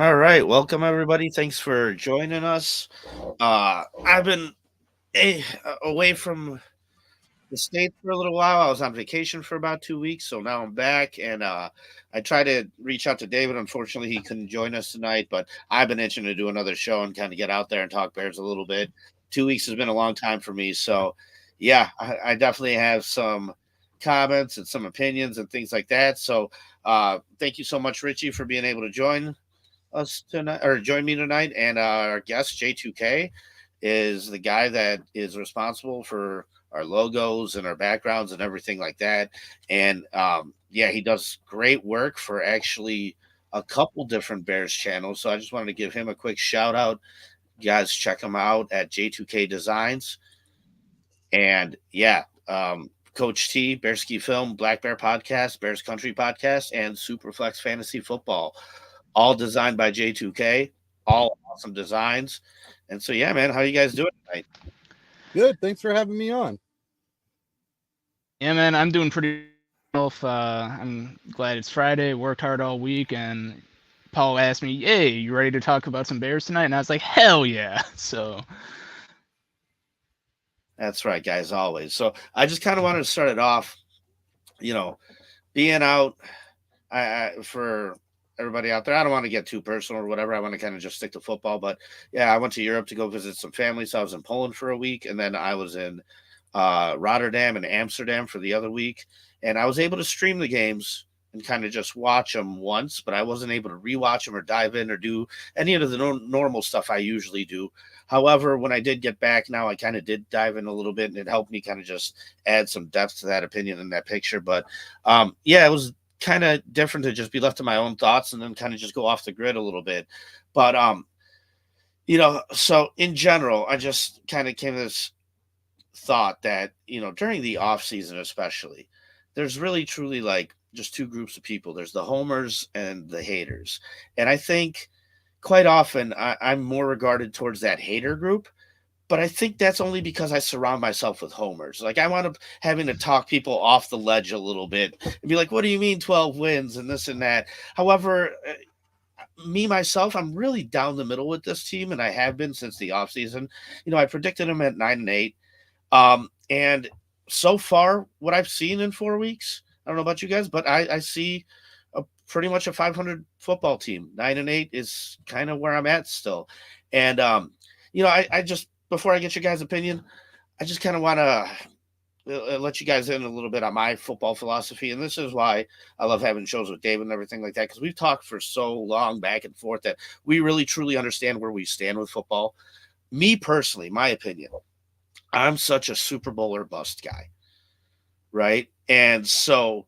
All right, welcome everybody. Thanks for joining us. I've been away from the States for a little while. I was on vacation for about 2 weeks, so now I'm back. And I tried to reach out to David. Unfortunately, he couldn't join us tonight, but I've been itching to do another show and kind of get out there and talk Bears a little bit. 2 weeks has been a long time for me. So, yeah, I definitely have some comments and some opinions and things like that. So, thank you so much, Richie, for being able to join us tonight or join me tonight. And our guest J2K is the guy that is responsible for our logos and our backgrounds and everything like that. And yeah, he does great work for actually a couple different Bears channels. So I just wanted to give him a quick shout out. You guys, check him out at J2K Designs. And yeah, Coach T, BEARSKIFILM, Black Bear Podcast, Bears Country Podcast, and Superflex Fantasy Football, all designed by J2K, all awesome designs. And so, yeah, man, how you guys doing tonight? Good. Thanks for having me on. Yeah, man, I'm doing pretty well. I'm glad it's Friday. Worked hard all week, and Paul asked me, "Hey, you ready to talk about some Bears tonight?" And I was like, "Hell yeah!" So That's right, guys, always. So I just kind of wanted to start it off, being out for everybody out there. I don't want to get too personal or whatever. I want to kind of just stick to football. But yeah, I went to Europe to go visit some family. So I was in Poland for a week, and then I was in Rotterdam and Amsterdam for the other week. And I was able to stream the games and kind of just watch them once, but I wasn't able to rewatch them or dive in or do any of the normal stuff I usually do. However, when I did get back now, I kind of did dive in a little bit, and it helped me kind of just add some depth to that opinion and that picture. But yeah, it was kind of different to just be left to my own thoughts and then kind of just go off the grid a little bit. But so in general, I just kind of came to this thought that, during the off season especially, there's really truly like just two groups of people. There's the homers and the haters. And I think quite often I'm more regarded towards that hater group, but I think that's only because I surround myself with homers. Like I wound up having to talk people off the ledge a little bit and be like, what do you mean 12 wins and this and that? However, me myself, I'm really down the middle with this team, and I have been since the offseason. I predicted them at 9-8. And so far, what I've seen in 4 weeks, I don't know about you guys, but I see pretty much a 500 football team. 9-8 is kind of where I'm at still. And, I just, before I get your guys' opinion, I just kind of want to let you guys in a little bit on my football philosophy. And this is why I love having shows with David and everything like that, because we've talked for so long back and forth that we really truly understand where we stand with football. Me personally, my opinion, I'm such a Super Bowl or bust guy, right? And so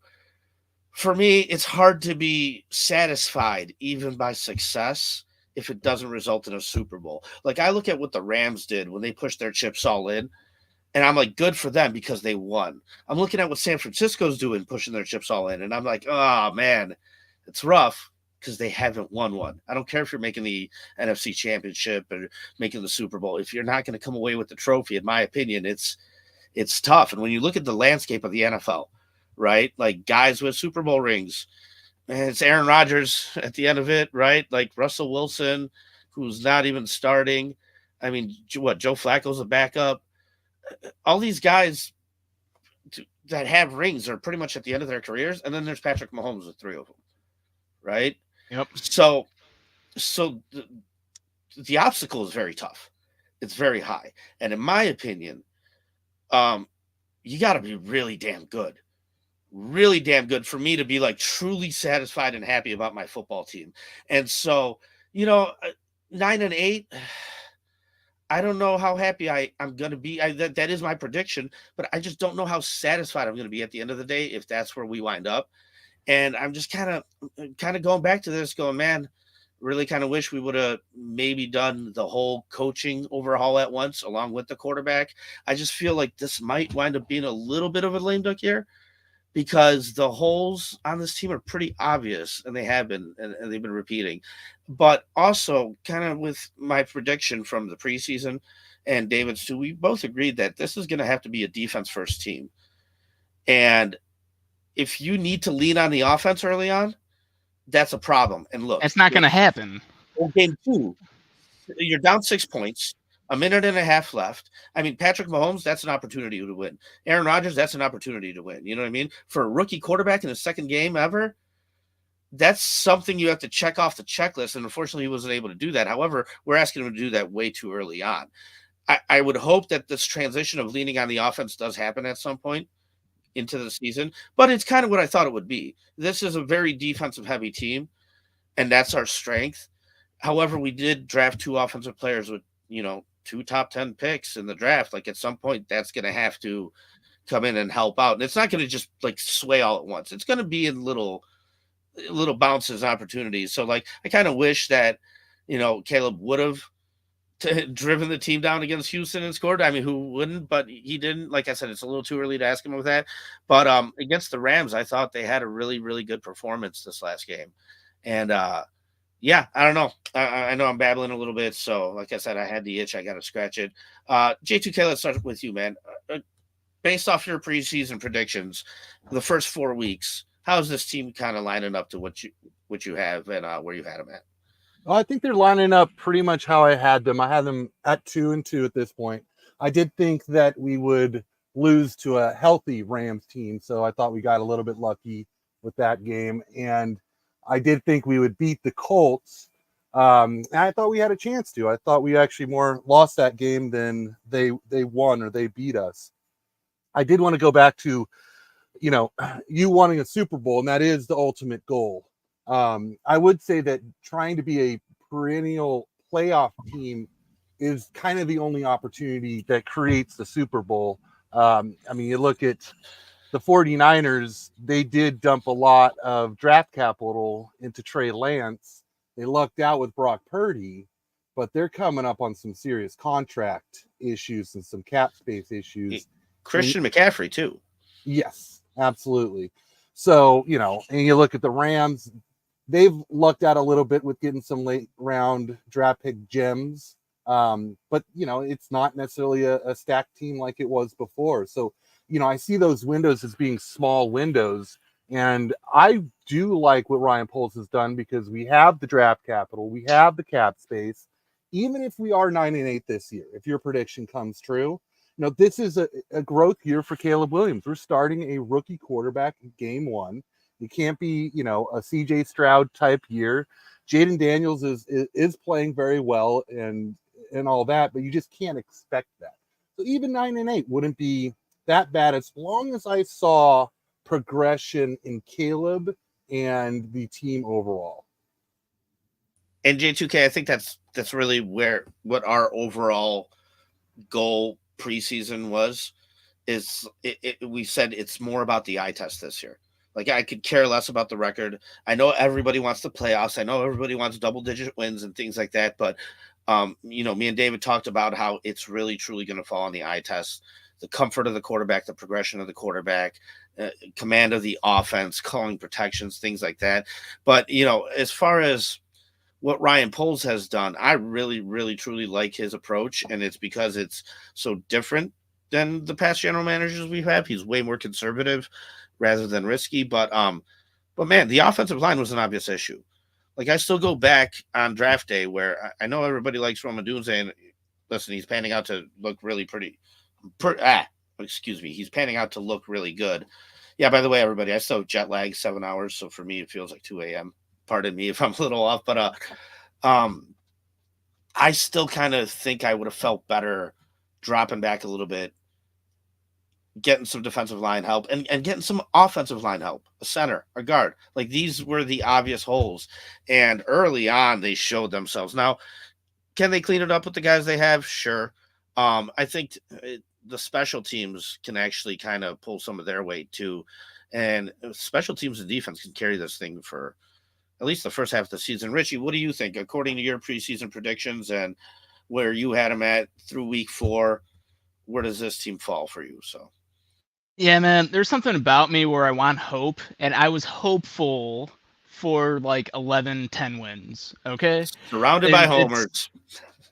for me, it's hard to be satisfied even by success if it doesn't result in a Super Bowl. Like I look at what the Rams did when they pushed their chips all in, and I'm like, good for them because they won. I'm looking at what San Francisco's doing, pushing their chips all in, and I'm like, oh man, it's rough because they haven't won one. I don't care if you're making the NFC Championship or making the Super Bowl. If you're not going to come away with the trophy, in my opinion, it's tough. And when you look at the landscape of the NFL, right, like guys with Super Bowl rings, and it's Aaron Rodgers at the end of it, right? Like Russell Wilson, who's not even starting. I mean, what, Joe Flacco's a backup. All these guys that have rings are pretty much at the end of their careers, and then there's Patrick Mahomes with three of them, right? yep. So the obstacle is very tough. It's very high, and in my opinion, you got to be really damn good for me to be like truly satisfied and happy about my football team. And so, 9-8. I don't know how happy I'm going to be. That is my prediction, but I just don't know how satisfied I'm going to be at the end of the day if that's where we wind up. And I'm just kind of going back to this, going, man, really kind of wish we would have maybe done the whole coaching overhaul at once along with the quarterback. I just feel like this might wind up being a little bit of a lame duck year because the holes on this team are pretty obvious, and they have been, and they've been repeating. But also, kind of with my prediction from the preseason and David's too, we both agreed that this is going to have to be a defense first team. And if you need to lean on the offense early on, that's a problem. And look, It's not going to happen. Well, game 2, you're down 6 points, a minute and a half left. I mean, Patrick Mahomes, that's an opportunity to win. Aaron Rodgers, that's an opportunity to win. You know what I mean? For a rookie quarterback in his second game ever, that's something you have to check off the checklist. And unfortunately, he wasn't able to do that. However, we're asking him to do that way too early on. I would hope that this transition of leaning on the offense does happen at some point into the season, but it's kind of what I thought it would be. This is a very defensive heavy team, and that's our strength. However, we did draft 2 offensive players with, 2 top 10 picks in the draft. Like at some point, that's going to have to come in and help out. And it's not going to just like sway all at once. It's going to be in little bounces, opportunities. So like, I kind of wish that, Caleb would have driven the team down against Houston and scored. I mean, who wouldn't? But he didn't. Like I said, it's a little too early to ask him with that. But against the Rams, I thought they had a really, really good performance this last game. And yeah, I don't know. I know I'm babbling a little bit. So like I said, I had the itch. I got to scratch it. J2K, let's start with you, man. Based off your preseason predictions, the first 4 weeks, how's this team kind of lining up to what you have and where you had them at? Well, I think they're lining up pretty much how I had them. I had them at 2-2 at this point. I did think that we would lose to a healthy Rams team, so I thought we got a little bit lucky with that game. And I did think we would beat the Colts. And I thought we had a chance to. I thought we actually more lost that game than they won or they beat us. I did want to go back to, you wanting a Super Bowl, and that is the ultimate goal. I would say that trying to be a perennial playoff team is kind of the only opportunity that creates the Super Bowl. I mean, you look at the 49ers, they did dump a lot of draft capital into Trey Lance. They lucked out with Brock Purdy, but they're coming up on some serious contract issues and some cap space issues. Christian McCaffrey, too. Yes, absolutely. So, and you look at the Rams, they've lucked out a little bit with getting some late round draft pick gems. But, it's not necessarily a stacked team like it was before. So, I see those windows as being small windows. And I do like what Ryan Poles has done because we have the draft capital, we have the cap space. Even if we are 9-8 this year, if your prediction comes true, this is a growth year for Caleb Williams. We're starting a rookie quarterback in game 1. It can't be, a CJ Stroud type year. Jaden Daniels is playing very well and all that, but you just can't expect that. So even 9-8 wouldn't be that bad as long as I saw progression in Caleb and the team overall. And J2K, I think that's really what our overall goal preseason was. We said it's more about the eye test this year. Like, I could care less about the record. I know everybody wants the playoffs. I know everybody wants double-digit wins and things like that. But, me and David talked about how it's really, truly going to fall on the eye test. The comfort of the quarterback, the progression of the quarterback, command of the offense, calling protections, things like that. But, as far as what Ryan Poles has done, I really, really, truly like his approach. And it's because it's so different than the past general managers we've had. He's way more conservative rather than risky. But man, the offensive line was an obvious issue. Like, I still go back on draft day where I know everybody likes Roma Dunze, and listen, he's panning out to look really he's panning out to look really good. Yeah, by the way, everybody, I still jet lag 7 hours, so for me it feels like 2 a.m. Pardon me if I'm a little off, but I still kind of think I would have felt better dropping back a little bit, getting some defensive line help and getting some offensive line help, a center, a guard. Like, these were the obvious holes. And early on, they showed themselves. Now, can they clean it up with the guys they have? Sure. I think the special teams can actually kind of pull some of their weight too. And special teams and defense can carry this thing for at least the first half of the season. Richie, what do you think? According to your preseason predictions and where you had them at through week 4, where does this team fall for you? So. Yeah, man, there's something about me where I want hope, and I was hopeful for like 11-10 wins. Okay, Surrounded by homers.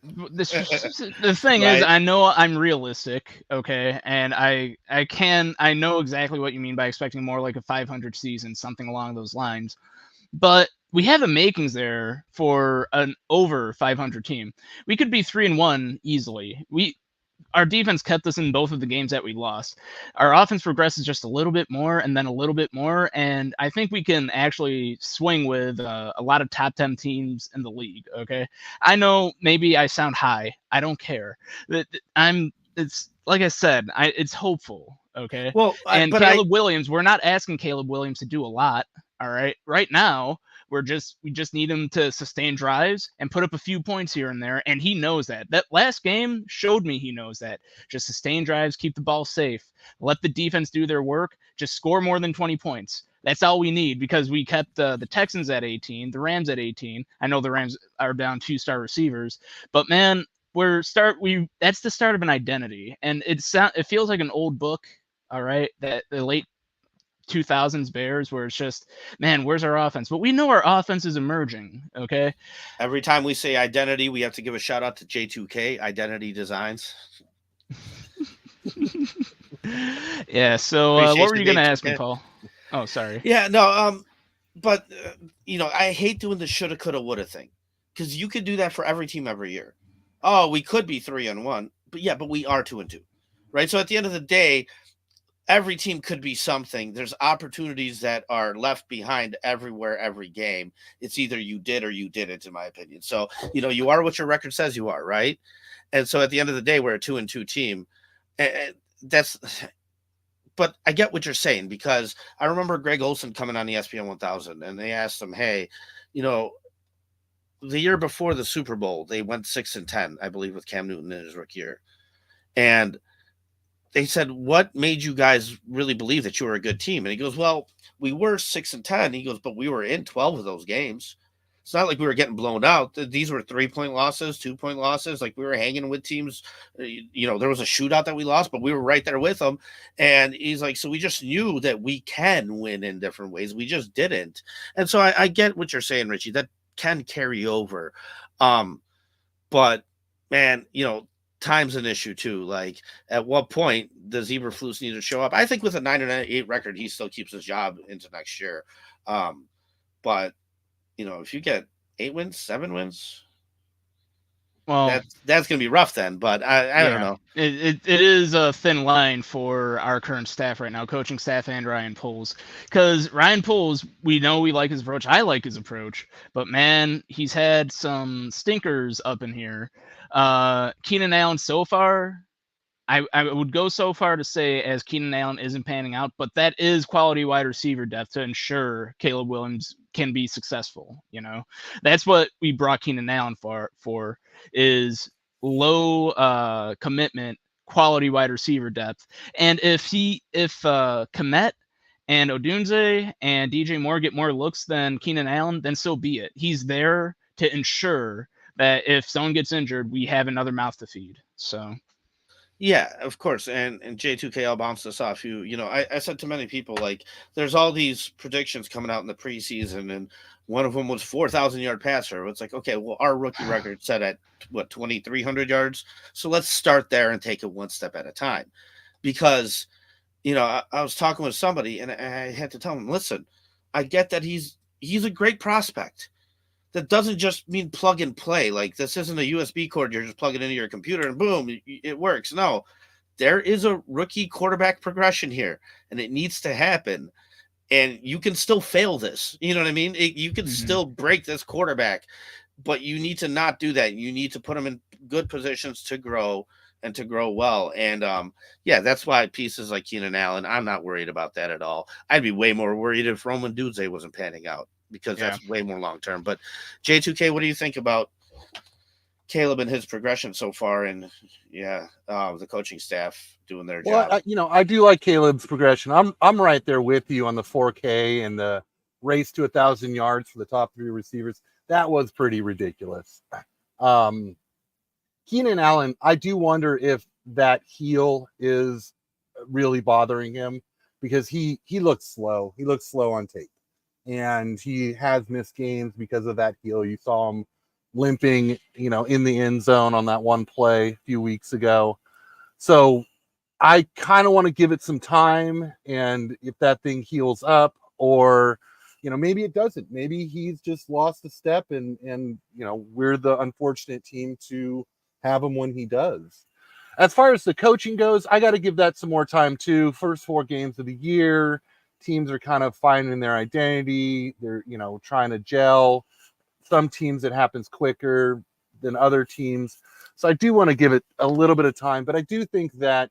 The thing Right. is, I know I'm realistic, okay, and I know exactly what you mean by expecting more like a 500 season, something along those lines. But we have the makings there for an over 500 team. We could be 3-1 easily. Our defense kept us in both of the games that we lost. Our offense progresses just a little bit more and then a little bit more, and I think we can actually swing with a lot of top 10 teams in the league. Okay, I know maybe I sound high. I don't care. It's like I said, it's hopeful. Okay, Well, and Caleb Williams, we're not asking Caleb Williams to do a lot. All right, right now we just need him to sustain drives and put up a few points here and there, and he knows that. That last game showed me he knows that. Just sustain drives, keep the ball safe, let the defense do their work, just score more than 20 points. That's all we need, because we kept the Texans at 18, the Rams at 18. I know the Rams are down 2-star receivers, but man, that's the start of an identity, and it feels like an old book. All right, that the late 2000s Bears, where it's just, man, where's our offense? But we know our offense is emerging. Okay. Every time we say identity, we have to give a shout out to J2K Identity Designs. Yeah. So what were you going to ask me, Paul? Oh, sorry. Yeah, no. But I hate doing the shoulda, coulda, woulda thing, because you could do that for every team every year. Oh, we could be 3-1, but we are 2-2, right? So at the end of the day, every team could be something. There's opportunities that are left behind everywhere, every game. It's either you did or you didn't, in my opinion. So, you are what your record says you are, right? And so at the end of the day, we're a 2-2 team. And but I get what you're saying, because I remember Greg Olson coming on the ESPN 1000, and they asked him, hey, the year before the Super Bowl, they went 6-10, I believe, with Cam Newton in his rookie year. And they said, what made you guys really believe that you were a good team? And he goes, well, we were 6-10. He goes, but we were in 12 of those games. It's not like we were getting blown out. These were 3-point losses, 2-point losses. Like, we were hanging with teams. There was a shootout that we lost, but we were right there with them. And he's like, so we just knew that we can win in different ways. We just didn't. And so I get what you're saying, Richie. That can carry over. But, man, time's an issue too. Like, at what point does Eberflus need to show up? I think with a 9-8 record, he still keeps his job into next year. But if you get 8 wins, 7 wins, well, that's gonna be rough then. But I don't know. It is a thin line for our current staff right now, coaching staff and Ryan Poles. Because Ryan Poles, we know we like his approach. I like his approach, but man, he's had some stinkers up in here. Keenan Allen so far, I would go so far to say, as Keenan Allen isn't panning out, but that is quality wide receiver depth to ensure Caleb Williams can be successful. That's what we brought Keenan Allen for is low commitment, quality wide receiver depth. And if Kmet and Odunze and DJ Moore get more looks than Keenan Allen, then so be it. He's there to ensure that if someone gets injured, we have another mouth to feed. So, yeah, of course. And J2K, I'll bounce this off you. I said to many people, like, there's all these predictions coming out in the preseason, and one of them was 4,000-yard passer. It's like, okay, well, our rookie record set at 2,300 yards. So let's start there and take it one step at a time. Because, I was talking with somebody, and I had to tell him, listen, I get that he's a great prospect. That doesn't just mean plug and play. Like, this isn't a USB cord. You're just plugging it into your computer and boom, it works. No, there is a rookie quarterback progression here, and it needs to happen. And you can still fail this. You know what I mean? You can still break this quarterback, but you need to not do that. You need to put them in good positions to grow and to grow well. And that's why pieces like Keenan Allen, I'm not worried about that at all. I'd be way more worried if Roman Dudze wasn't panning out, because that's way more long-term. But J2K, what do you think about Caleb and his progression so far? And the coaching staff doing their job. I do like Caleb's progression. I'm right there with you on the 4K and the race to 1,000 yards for the top 3 receivers. That was pretty ridiculous. Keenan Allen, I do wonder if that heel is really bothering him, because he looks slow. He looks slow on tape. And he has missed games because of that heel. You saw him limping, in the end zone on that one play a few weeks ago. So I kind of want to give it some time. And if that thing heals up, or, maybe it doesn't. Maybe he's just lost a step, and we're the unfortunate team to have him when he does. As far as the coaching goes, I got to give that some more time too. First 4 games of the year, teams are kind of finding their identity. They're, trying to gel. Some teams it happens quicker than other teams. So I do want to give it a little bit of time, but I do think that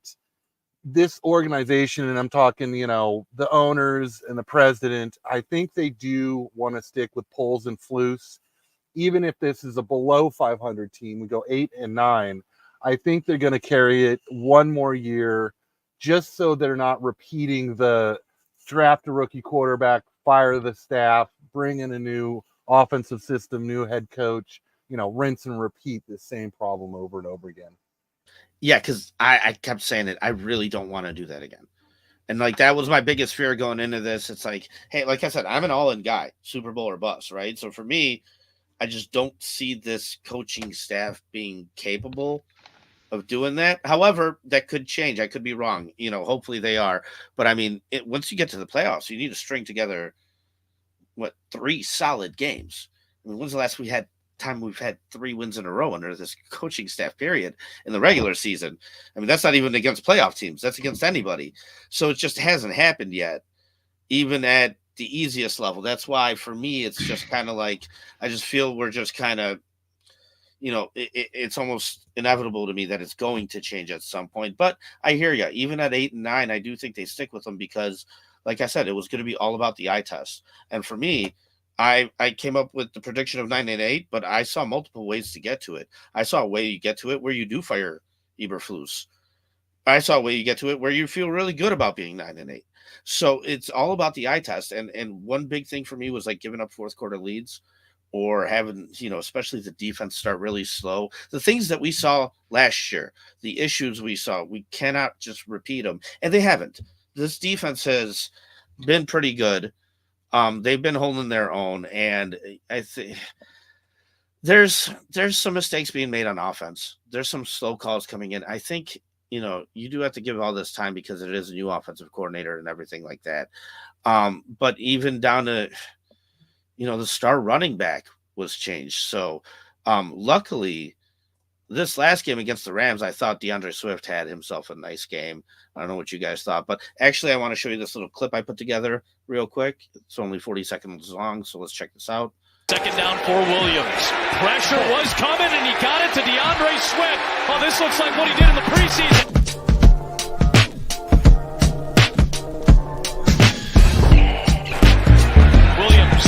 this organization, and I'm talking, the owners and the president, I think they do want to stick with Poles and Flus. Even if this is a below 500 team, we go 8 and 9, I think they're going to carry it one more year just so they're not repeating the draft a rookie quarterback, fire the staff, bring in a new offensive system, new head coach, rinse and repeat the same problem over and over again. Yeah, because I kept saying it. I really don't want to do that again. And that was my biggest fear going into this. It's like, hey, like I said, I'm an all-in guy, Super Bowl or bust, right? So for me, I just don't see this coaching staff being capable of doing that. However, that could change. I could be wrong. Hopefully they are. But I mean, once you get to the playoffs, you need to string together 3 solid games. I mean, when's the last time we've had 3 wins in a row under this coaching staff period in the regular season? I mean, that's not even against playoff teams. That's against anybody. So it just hasn't happened yet, even at the easiest level. That's why for me, it's just kind of like, I just feel we're just kind of, it's almost inevitable to me that it's going to change at some point. But I hear you. Even at 8 and 9, I do think they stick with them because, like I said, it was going to be all about the eye test. And for me, I came up with the prediction of 9 and 8, but I saw multiple ways to get to it. I saw a way you get to it where you do fire Eberflus. I saw a way you get to it where you feel really good about being 9 and 8. So it's all about the eye test. And one big thing for me was giving up fourth quarter leads or having, especially the defense start really slow. The things that we saw last year, the issues we saw, we cannot just repeat them. And they haven't. This defense has been pretty good. They've been holding their own, and I think there's some mistakes being made on offense. There's some slow calls coming in. I think, you do have to give all this time because it is a new offensive coordinator and everything like that. But even down to, the star running back was changed. So luckily, this last game against the Rams, I thought DeAndre Swift had himself a nice game. I don't know what you guys thought, but actually I want to show you this little clip I put together real quick. It's only 40 seconds long, so let's check this out. Second down for Williams. Pressure was coming, and he got it to DeAndre Swift. Oh, this looks like what he did in the preseason. Williams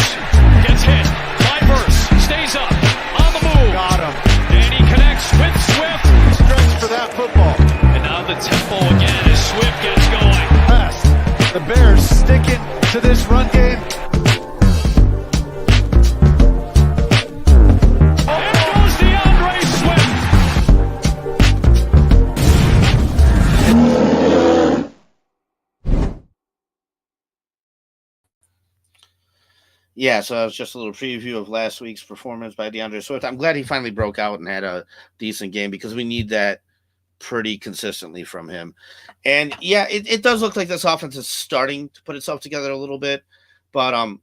gets hit. Vipers stays up. On the move. Got him. And he connects with Swift. Stretch for that football. And now the tempo again as Swift gets going. Pass. The Bears sticking to this run game. Yeah, so that was just a little preview of last week's performance by DeAndre Swift. I'm glad he finally broke out and had a decent game because we need that pretty consistently from him. And yeah, it does look like this offense is starting to put itself together a little bit. But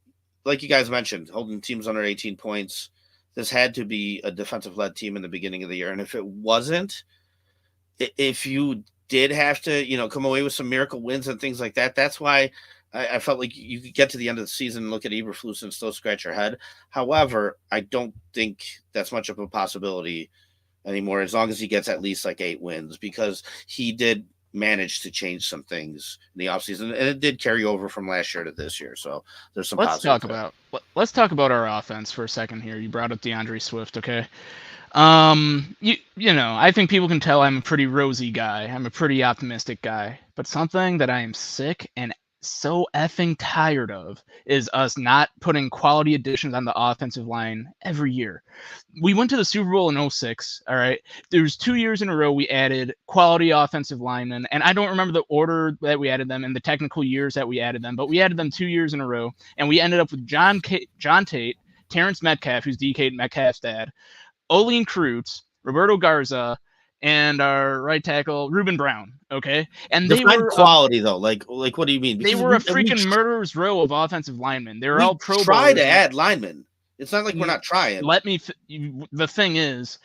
like you guys mentioned, holding teams under 18 points, this had to be a defensive-led team in the beginning of the year. And if it wasn't, if you did have to, come away with some miracle wins and things like that, that's why I felt like you could get to the end of the season and look at Eberflus and still scratch your head. However, I don't think that's much of a possibility anymore as long as he gets at least 8 wins because he did manage to change some things in the offseason, and it did carry over from last year to this year. So there's some Let's talk about our offense for a second here. You brought up DeAndre Swift, okay? I think people can tell I'm a pretty rosy guy. I'm a pretty optimistic guy. But something that I am sick and so effing tired of is us not putting quality additions on the offensive line every year. We went to the Super Bowl in 2006, all right? There's 2 years in a row we added quality offensive linemen, and I don't remember the order that we added them and the technical years that we added them, but we added them 2 years in a row, and we ended up with John Tate, Terrence Metcalf, who's DK Metcalf's dad, Olin Kreutz, Roberto Garza, and our right tackle Reuben Brown. Okay, and they Define were quality though. Like what do you mean? they Because were a freaking murderer's row of offensive linemen. They were all Pro try Bowlers. to add linemen. It's not like we're not trying. The thing is,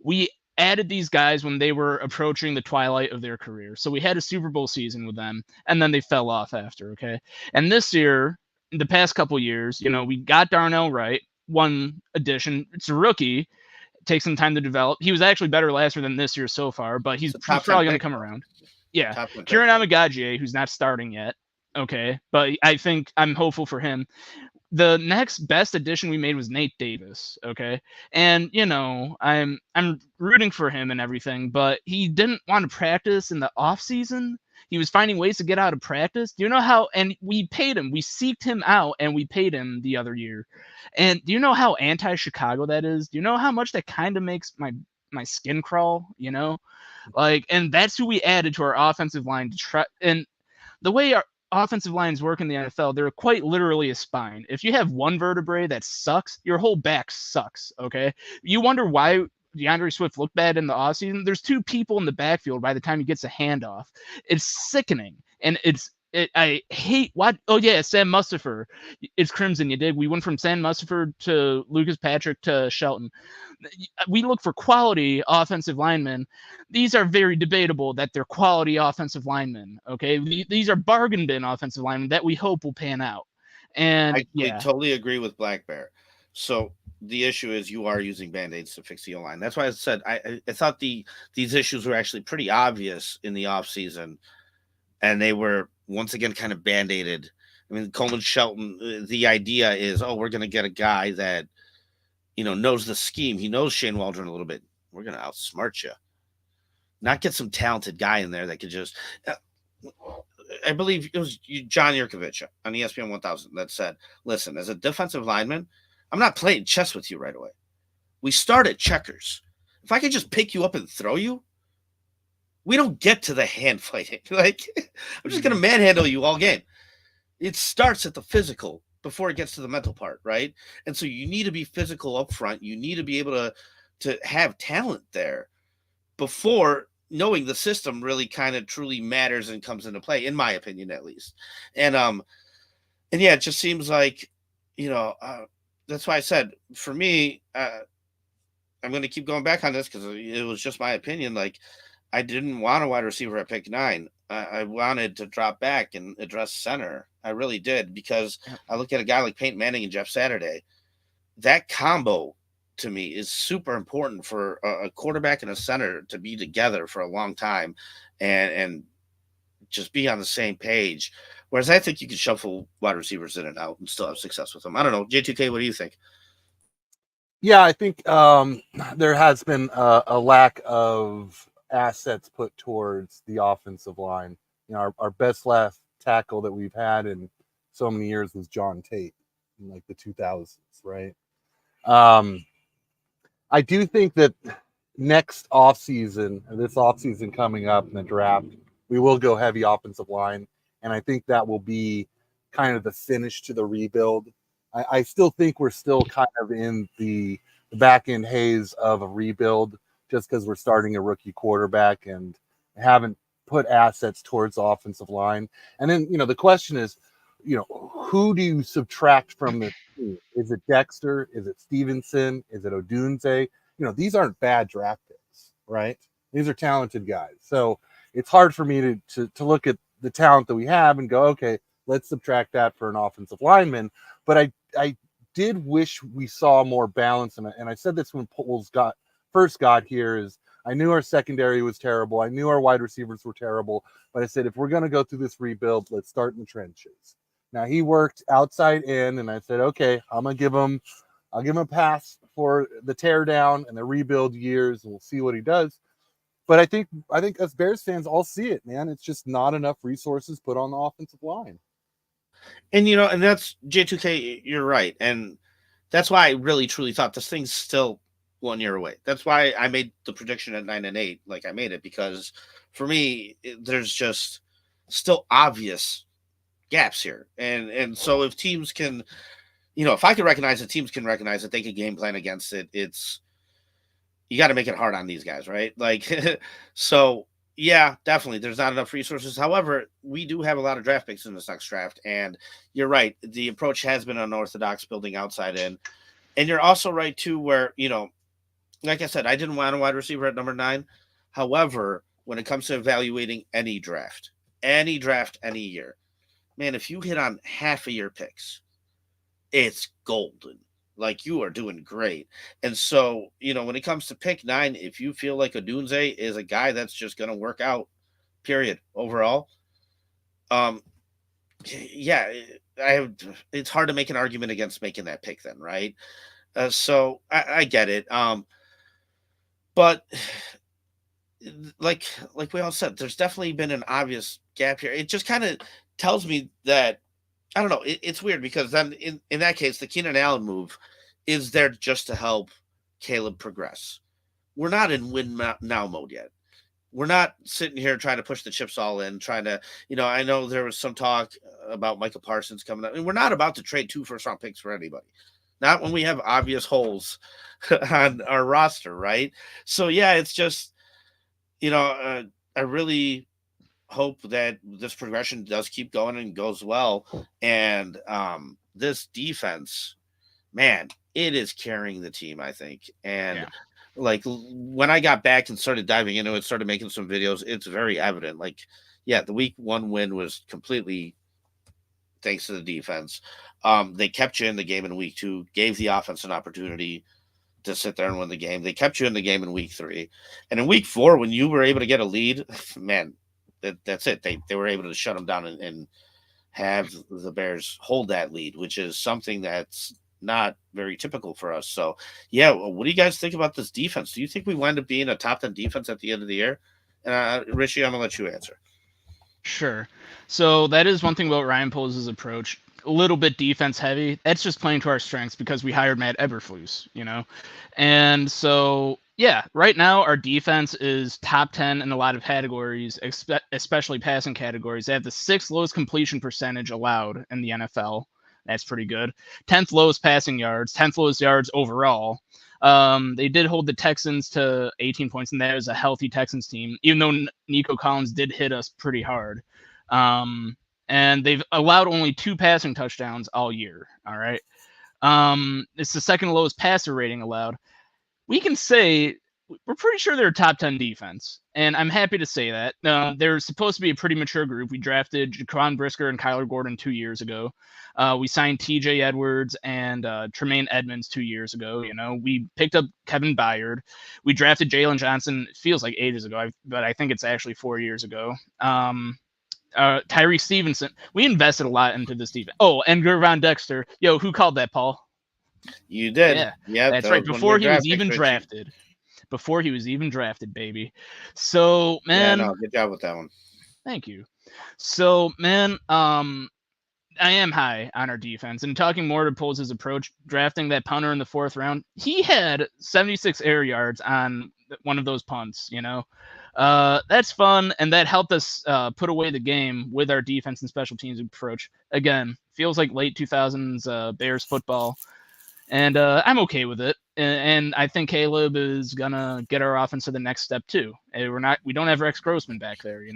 we added these guys when they were approaching the twilight of their career. So we had a Super Bowl season with them, and then they fell off after. Okay, and this year, in the past couple years, we got Darnell Wright, one addition. It's a rookie. Takes some time to develop. He was actually better last year than this year so far, but he's probably going to come around. Yeah, Kieran Amagagie, who's not starting yet. Okay, but I think I'm hopeful for him. The next best addition we made was Nate Davis. Okay, and I'm rooting for him and everything, but he didn't want to practice in the off season. He was finding ways to get out of practice. Do you know how? And we paid him. We seeked him out and we paid him the other year. And do you know how anti-Chicago that is? Do you know how much that kind of makes my skin crawl? And that's who we added to our offensive line to try. And the way our offensive lines work in the NFL, they're quite literally a spine. If you have one vertebrae that sucks, your whole back sucks. Okay, you wonder why DeAndre Swift looked bad in the offseason. There's two people in the backfield by the time he gets a handoff. It's sickening. And I hate what. Oh yeah, Sam Mustipher. It's crimson. You dig? We went from Sam Mustipher to Lucas Patrick to Shelton. We look for quality offensive linemen. These are very debatable that they're quality offensive linemen. Okay, these are bargain bin offensive linemen that we hope will pan out. And I totally agree with Black Bear. So the issue is you are using Band-Aids to fix the O-line. That's why I said I thought these issues were actually pretty obvious in the offseason, and they were once again kind of Band-Aided. I mean, Coleman Shelton, the idea is, we're going to get a guy that, knows the scheme. He knows Shane Waldron a little bit. We're going to outsmart you. Not get some talented guy in there that could just I believe it was John Yurkovich on ESPN 1000 that said, listen, as a defensive lineman, I'm not playing chess with you right away. We start at checkers. If I could just pick you up and throw you, we don't get to the hand fighting. Like, I'm just going to manhandle you all game. It starts at the physical before it gets to the mental part, right? And so you need to be physical up front. You need to be able to have talent there before knowing the system really kind of truly matters and comes into play, in my opinion, at least. And yeah, it just seems like, that's why I said, for me, I'm going to keep going back on this because it was just my opinion. Like, I didn't want a wide receiver at pick 9. I wanted to drop back and address center. I really did, because I look at a guy like Peyton Manning and Jeff Saturday. That combo, to me, is super important for a quarterback and a center to be together for a long time and just be on the same page. Whereas I think you can shuffle wide receivers in and out and still have success with them. I don't know. J2K, what do you think? Yeah, I think there has been a lack of assets put towards the offensive line. Our best left tackle that we've had in so many years was John Tate in like the 2000s, right? I do think that next offseason, this offseason coming up in the draft, we will go heavy offensive line, and I think that will be kind of the finish to the rebuild. I still think we're still kind of in the back end haze of a rebuild, just because we're starting a rookie quarterback and haven't put assets towards the offensive line. And then, the question is, who do you subtract from the team? Is it Dexter? Is it Stevenson? Is it Odunze? These aren't bad draft picks, right? These are talented guys. So it's hard for me to look at the talent that we have and go, okay, let's subtract that for an offensive lineman. But I did wish we saw more balance. And I said this when Poles first got here, is I knew our secondary was terrible. I knew our wide receivers were terrible. But I said, if we're going to go through this rebuild, let's start in the trenches. Now, he worked outside in, and I said, okay, I'll give him a pass for the tear down and the rebuild years, and we'll see what he does. But I think us Bears fans all see it, man. It's just not enough resources put on the offensive line. And, and that's J2K, you're right. And that's why I really, truly thought this thing's still 1 year away. That's why I made the prediction at 9-8, like I made it, because for me, there's just still obvious gaps here. And so if teams can, if I can recognize it, teams can recognize it, they can game plan against it. you got to make it hard on these guys, right? Like, so yeah, definitely. There's not enough resources. However, we do have a lot of draft picks in this next draft, and you're right. The approach has been unorthodox, building outside in, and you're also right too, where like I said, I didn't want a wide receiver at number 9. However, when it comes to evaluating any draft, any year, man, if you hit on half of your picks, it's golden. Like, you are doing great. And so, when it comes to pick 9, if you feel like Odunze is a guy that's just going to work out, period, overall, yeah, it's hard to make an argument against making that pick then, right? So I get it. But like we all said, there's definitely been an obvious gap here. It just kind of tells me that, I don't know. It's weird because then in that case, the Keenan Allen move is there just to help Caleb progress. We're not in win now mode yet. We're not sitting here trying to push the chips all in, trying to, I know there was some talk about Micah Parsons coming up, and we're not about to trade 2 first-round picks for anybody. Not when we have obvious holes on our roster, right? So yeah, it's just, I really hope that this progression does keep going and goes well. And this defense, man, it is carrying the team, I think. And like, when I got back and started diving into it, started making some videos, it's very evident. Like, yeah, the week 1 win was completely thanks to the defense. They kept you in the game in week 2, gave the offense an opportunity to sit there and win the game. They kept you in the game in week 3. And in week 4, when you were able to get a lead, man, that's it. They were able to shut them down and have the Bears hold that lead, which is something that's not very typical for us. So, yeah, what do you guys think about this defense? Do you think we wind up being a top 10 defense at the end of the year? And Richie, I'm going to let you answer. Sure. So that is one thing about Ryan Poles' approach. A little bit defense heavy. That's just playing to our strengths because we hired Matt Eberflus, And so, yeah, right now our defense is top 10 in a lot of categories, especially passing categories. They have the 6th lowest completion percentage allowed in the NFL. That's pretty good. 10th lowest passing yards, 10th lowest yards overall. They did hold the Texans to 18 points, and that was a healthy Texans team, even though Nico Collins did hit us pretty hard. And they've allowed only 2 passing touchdowns all year. All right. It's the 2nd lowest passer rating allowed. We can say we're pretty sure they're a top 10 defense, and I'm happy to say that. They're supposed to be a pretty mature group. We drafted Jaquan Brisker and Kyler Gordon 2 years ago. We signed TJ Edwards and Tremaine Edmunds 2 years ago. We picked up Kevin Byard. We drafted Jalen Johnson. It feels like ages ago, but I think it's actually 4 years ago. Tyree Stevenson. We invested a lot into this defense. Oh, and Gervon Dexter. Yo, who called that, Paul? You did. Yeah, that's right. Before he was even drafted. Before he was even drafted, baby. So, man. Yeah, no, good job with that one. Thank you. So, man, I am high on our defense. And talking more to Poles' approach, drafting that punter in the 4th round, he had 76 air yards on one of those punts, That's fun, and that helped us put away the game with our defense and special teams approach. Again, feels like late 2000s Bears football, and I'm okay with it. And I think Caleb is gonna get our offense to the next step too. We don't have Rex Grossman back there,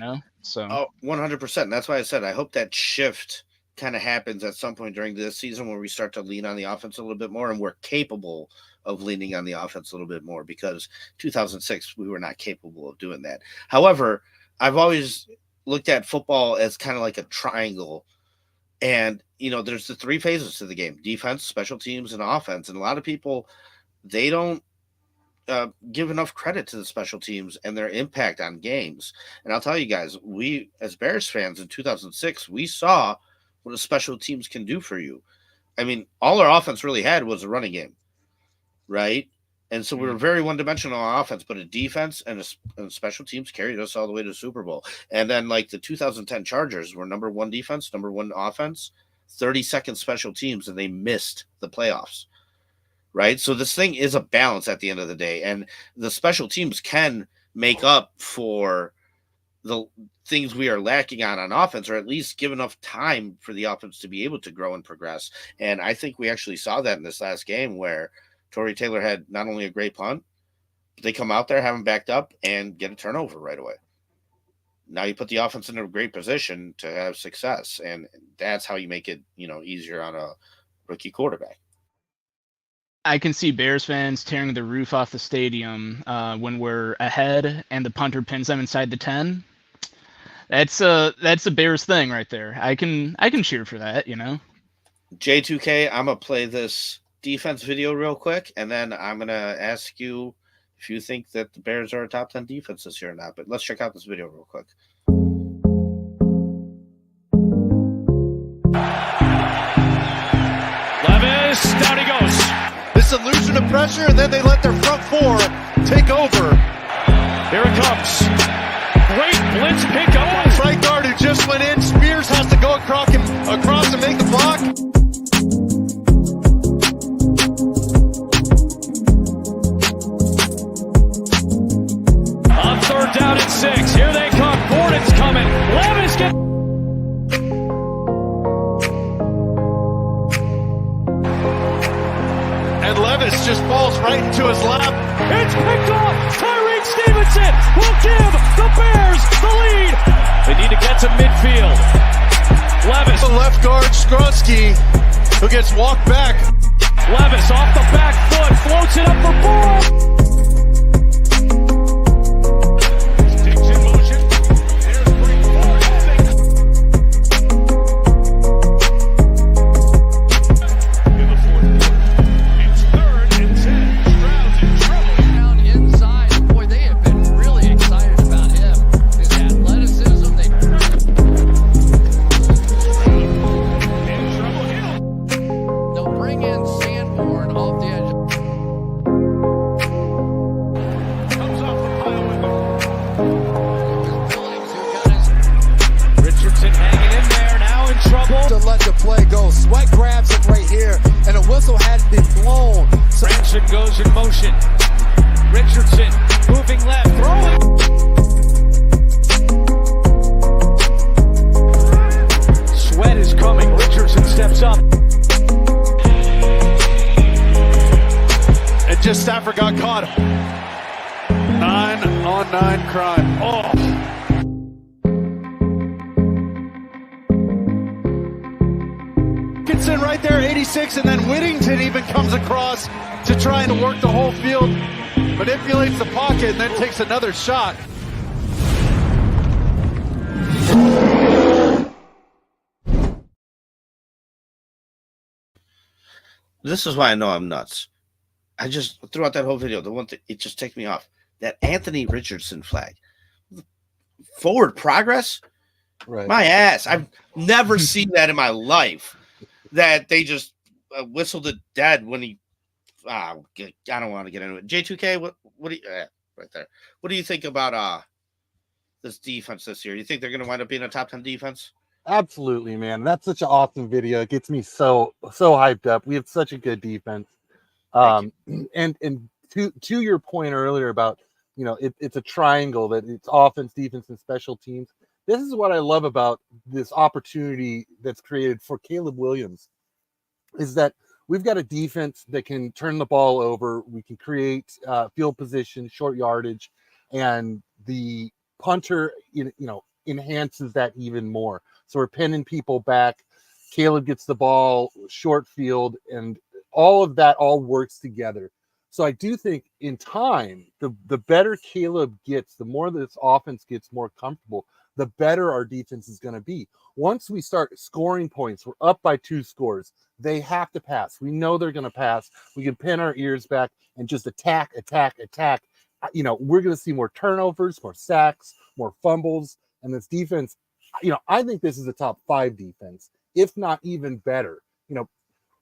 So 100%. That's why I said I hope that shift kind of happens at some point during this season where we start to lean on the offense a little bit more, and we're capable of leaning on the offense a little bit more, because 2006 we were not capable of doing that. However, I've always looked at football as kind of like a triangle, and there's the 3 phases to the game: defense, special teams, and offense. And a lot of people, they don't give enough credit to the special teams and their impact on games. And I'll tell you guys, we as Bears fans in 2006, we saw what the special teams can do for you. I mean, all our offense really had was a running game, right? And so we were very one-dimensional on offense, but a defense and special teams carried us all the way to the Super Bowl. And then, like, the 2010 Chargers were number 1 defense, number 1 offense, 32nd special teams, and they missed the playoffs, right? So this thing is a balance at the end of the day, and the special teams can make up for the things we are lacking on offense, or at least give enough time for the offense to be able to grow and progress. And I think we actually saw that in this last game, where Torrey Taylor had not only a great punt, they come out there, have them backed up, and get a turnover right away. Now you put the offense in a great position to have success, and that's how you make it, easier on a rookie quarterback. I can see Bears fans tearing the roof off the stadium when we're ahead and the punter pins them inside the 10. That's a Bears thing right there. I can cheer for that, J2K, I'm gonna play this defense video real quick, and then I'm gonna ask you if you think that the Bears are a top 10 defense this year or not. But let's check out this video real quick. Levis, down he goes. This illusion of pressure, and then they let their front four take over. Here it comes. Great blitz pickup. Right guard who just went in. Spears has to go across and make the block. On third down and 6. Here they come. Gordon's coming. Levis gets. And Levis just falls right into his lap. It's picked off. Tyreek Stevenson will give the Bears the lead. They need to get to midfield. Levis. The left guard, Skronsky, who gets walked back. Levis off the back foot. Floats it up for Ball. Sticks in motion. There's 3-4. In the fourth quarter. It's 3rd and 10. Stroud's in trouble. Down inside, boy, they have been really excited about him. His athleticism, In trouble. Hill. they'll bring in Sanborn off the edge. Comes off the pile with him. Billings, who got his Richardson hanging in there. Now in trouble. To let the play go. Sweat grabs it right here, and a whistle had been blown. So Branson goes in motion. Richardson moving left, throwing. Sweat is coming. Richardson steps up. And just Stafford got caught. 9-on-9 crime. Oh, Dickinson right there, 86, and then Whittington even comes across to try and work the whole field. Manipulates the pocket and then takes another shot. This is why I know I'm nuts. I just throughout that whole video, the one thing it just takes me off, that Anthony Richardson flag. Forward progress? Right. My ass. I've never seen that in my life. That they just whistled it dead when he. I don't want to get into it. J2K, what do you right there? What do you think about this defense this year? You think they're going to wind up being a top 10 defense? Absolutely, man. That's such an awesome video. It gets me so hyped up. We have such a good defense. And to your point earlier about, it's a triangle, that it's offense, defense, and special teams. This is what I love about this opportunity that's created for Caleb Williams, is that we've got a defense that can turn the ball over. We can create field position, short yardage, and the punter, enhances that even more. So we're pinning people back. Caleb gets the ball, short field, and all of that all works together. So I do think in time, the better Caleb gets, the more this offense gets more comfortable, the better our defense is going to be. Once we start scoring points, we're up by 2 scores. They have to pass. We know they're going to pass. We can pin our ears back and just attack. We're going to see more turnovers, more sacks, more fumbles. And this defense, I think this is a top 5 defense, if not even better.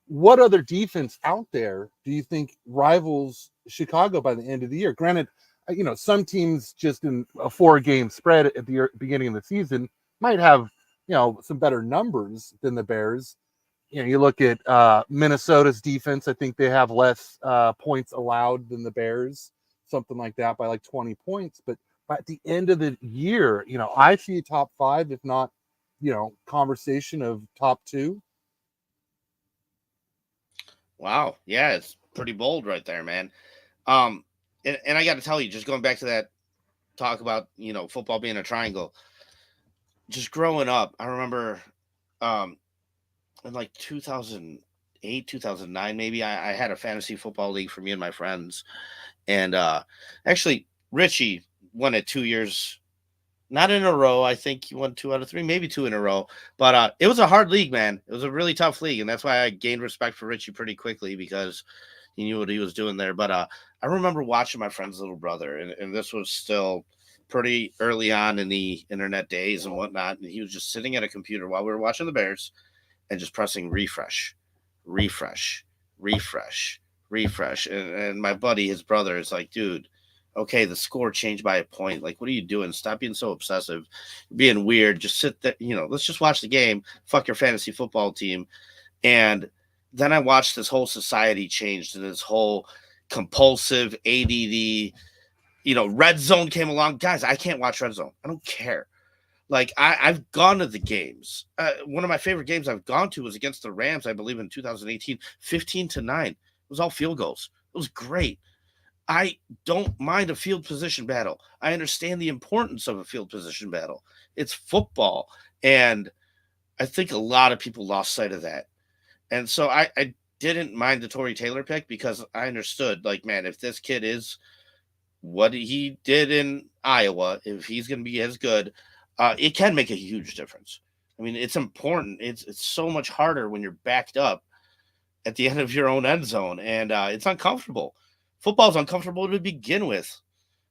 What other defense out there do you think rivals Chicago by the end of the year? Granted, some teams just in a 4-game spread at the beginning of the season might have, some better numbers than the Bears. You look at Minnesota's defense. I think they have less points allowed than the Bears, something like that, by like 20 points. But by the end of the year, I see top 5, if not, conversation of top 2. Wow. Yeah, it's pretty bold right there, man. and I got to tell you, just going back to that talk about, football being a triangle, just growing up, I remember in like 2008, 2009, maybe I had a fantasy football league for me and my friends. And actually, Richie won it 2 years, not in a row. I think he won 2 out of 3, maybe 2 in a row. But it was a hard league, man. It was a really tough league. And that's why I gained respect for Richie pretty quickly, because he knew what he was doing there. But I remember watching my friend's little brother, and this was still pretty early on in the internet days and whatnot. And he was just sitting at a computer while we were watching the Bears and just pressing refresh, refresh, refresh, refresh. And my buddy, his brother, is like, dude, okay, the score changed by a point. Like, what are you doing? Stop being so obsessive, being weird. Just sit there, let's just watch the game. Fuck your fantasy football team. And then I watched this whole society change to this whole compulsive ADD. Red Zone came along. Guys, I can't watch Red Zone. I don't care. Like, I've gone to the games. One of my favorite games I've gone to was against the Rams, I believe, in 2018, 15-9. It was all field goals. It was great. I don't mind a field position battle. I understand the importance of a field position battle. It's football. And I think a lot of people lost sight of that. And so I didn't mind the Tory Taylor pick, because I understood, like, man, if this kid is what he did in Iowa, if he's going to be as good, it can make a huge difference. I mean, it's important. It's so much harder when you're backed up at the end of your own end zone, and it's uncomfortable. Football's uncomfortable to begin with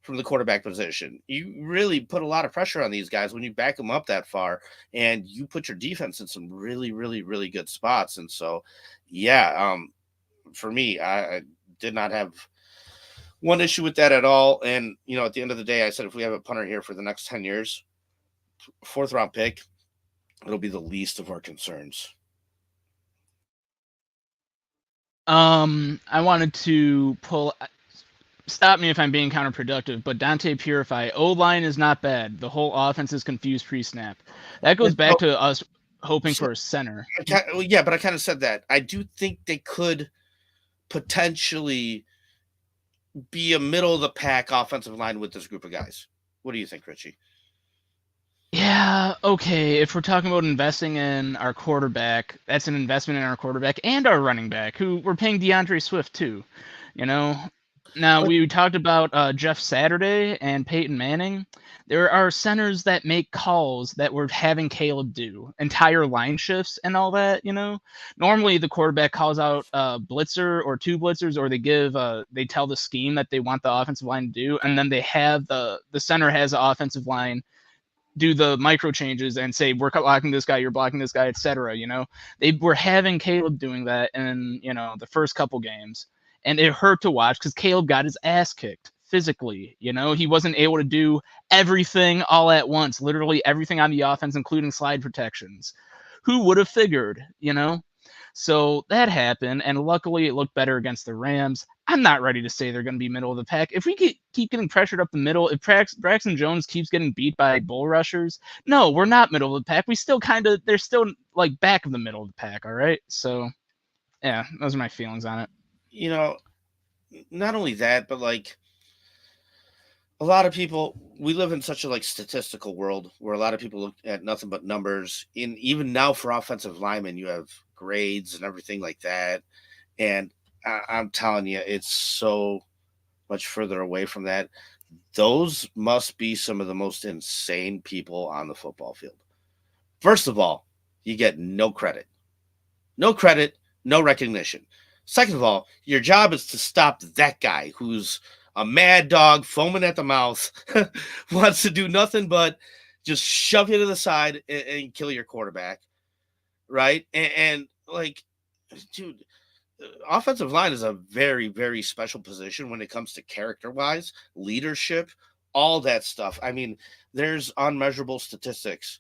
from the quarterback position. You really put a lot of pressure on these guys when you back them up that far, and you put your defense in some really, really, really good spots. And so, yeah, for me, I did not have one issue with that at all. And, at the end of the day, I said, if we have a punter here for the next 10 years, 4th round pick, it'll be the least of our concerns. I wanted to stop me if I'm being counterproductive, but Dante Purify, O-line is not bad. The whole offense is confused pre-snap. That goes back to us hoping for a center. Yeah, but I kind of said that. I do think they could potentially be a middle-of-the-pack offensive line with this group of guys. What do you think, Richie? Yeah, okay. If we're talking about investing in our quarterback, that's an investment in our quarterback and our running back, who we're paying DeAndre Swift too. Now, we talked about Jeff Saturday and Peyton Manning. There are centers that make calls that we're having Caleb do, entire line shifts and all that. Normally the quarterback calls out a blitzer or 2 blitzers, or they tell the scheme that they want the offensive line to do, and then they have the center has the offensive line do the micro changes and say, we're blocking this guy, you're blocking this guy, etc. They were having Caleb doing that in the first couple games, and it hurt to watch because Caleb got his ass kicked physically. He wasn't able to do everything all at once, literally everything on the offense, including slide protections. Who would have figured? So that happened, and luckily it looked better against the Rams. I'm not ready to say they're going to be middle of the pack. If we keep getting pressured up the middle, if Braxton Jones keeps getting beat by bull rushers, no, we're not middle of the pack. They're still like back of the middle of the pack, all right? So, yeah, those are my feelings on it. Not only that, but like a lot of people, we live in such a statistical world where a lot of people look at nothing but numbers. Even now for offensive linemen, you have grades and everything like that. And I'm telling you, it's so much further away from that. Those must be some of the most insane people on the football field. First of all, you get no credit, no recognition. Second of all, your job is to stop that guy who's a mad dog, foaming at the mouth, wants to do nothing but just shove you to the side and kill your quarterback, right? And dude, offensive line is a very, very special position when it comes to character-wise, leadership, all that stuff. I mean, there's unmeasurable statistics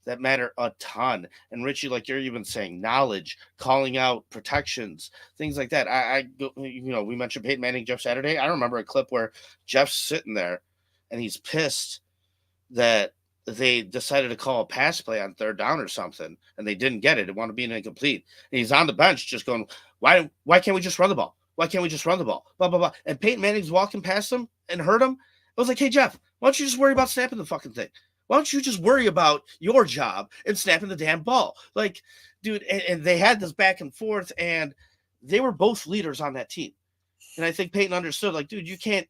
that matter a ton. And Richie, like you're even saying, knowledge, calling out protections, things like that. We mentioned Peyton Manning, Jeff Saturday. I remember a clip where Jeff's sitting there and he's pissed that they decided to call a pass play on 3rd down or something, and they didn't get it. It wanted to be an incomplete. And he's on the bench just going, why can't we just run the ball? Why can't we just run the ball? Blah, blah, blah. And Peyton Manning's walking past him and hurt him. I was like, hey, Jeff, why don't you just worry about snapping the fucking thing? Why don't you just worry about your job and snapping the damn ball? Like, dude, and they had this back and forth, and they were both leaders on that team. And I think Peyton understood, like, dude, you can't,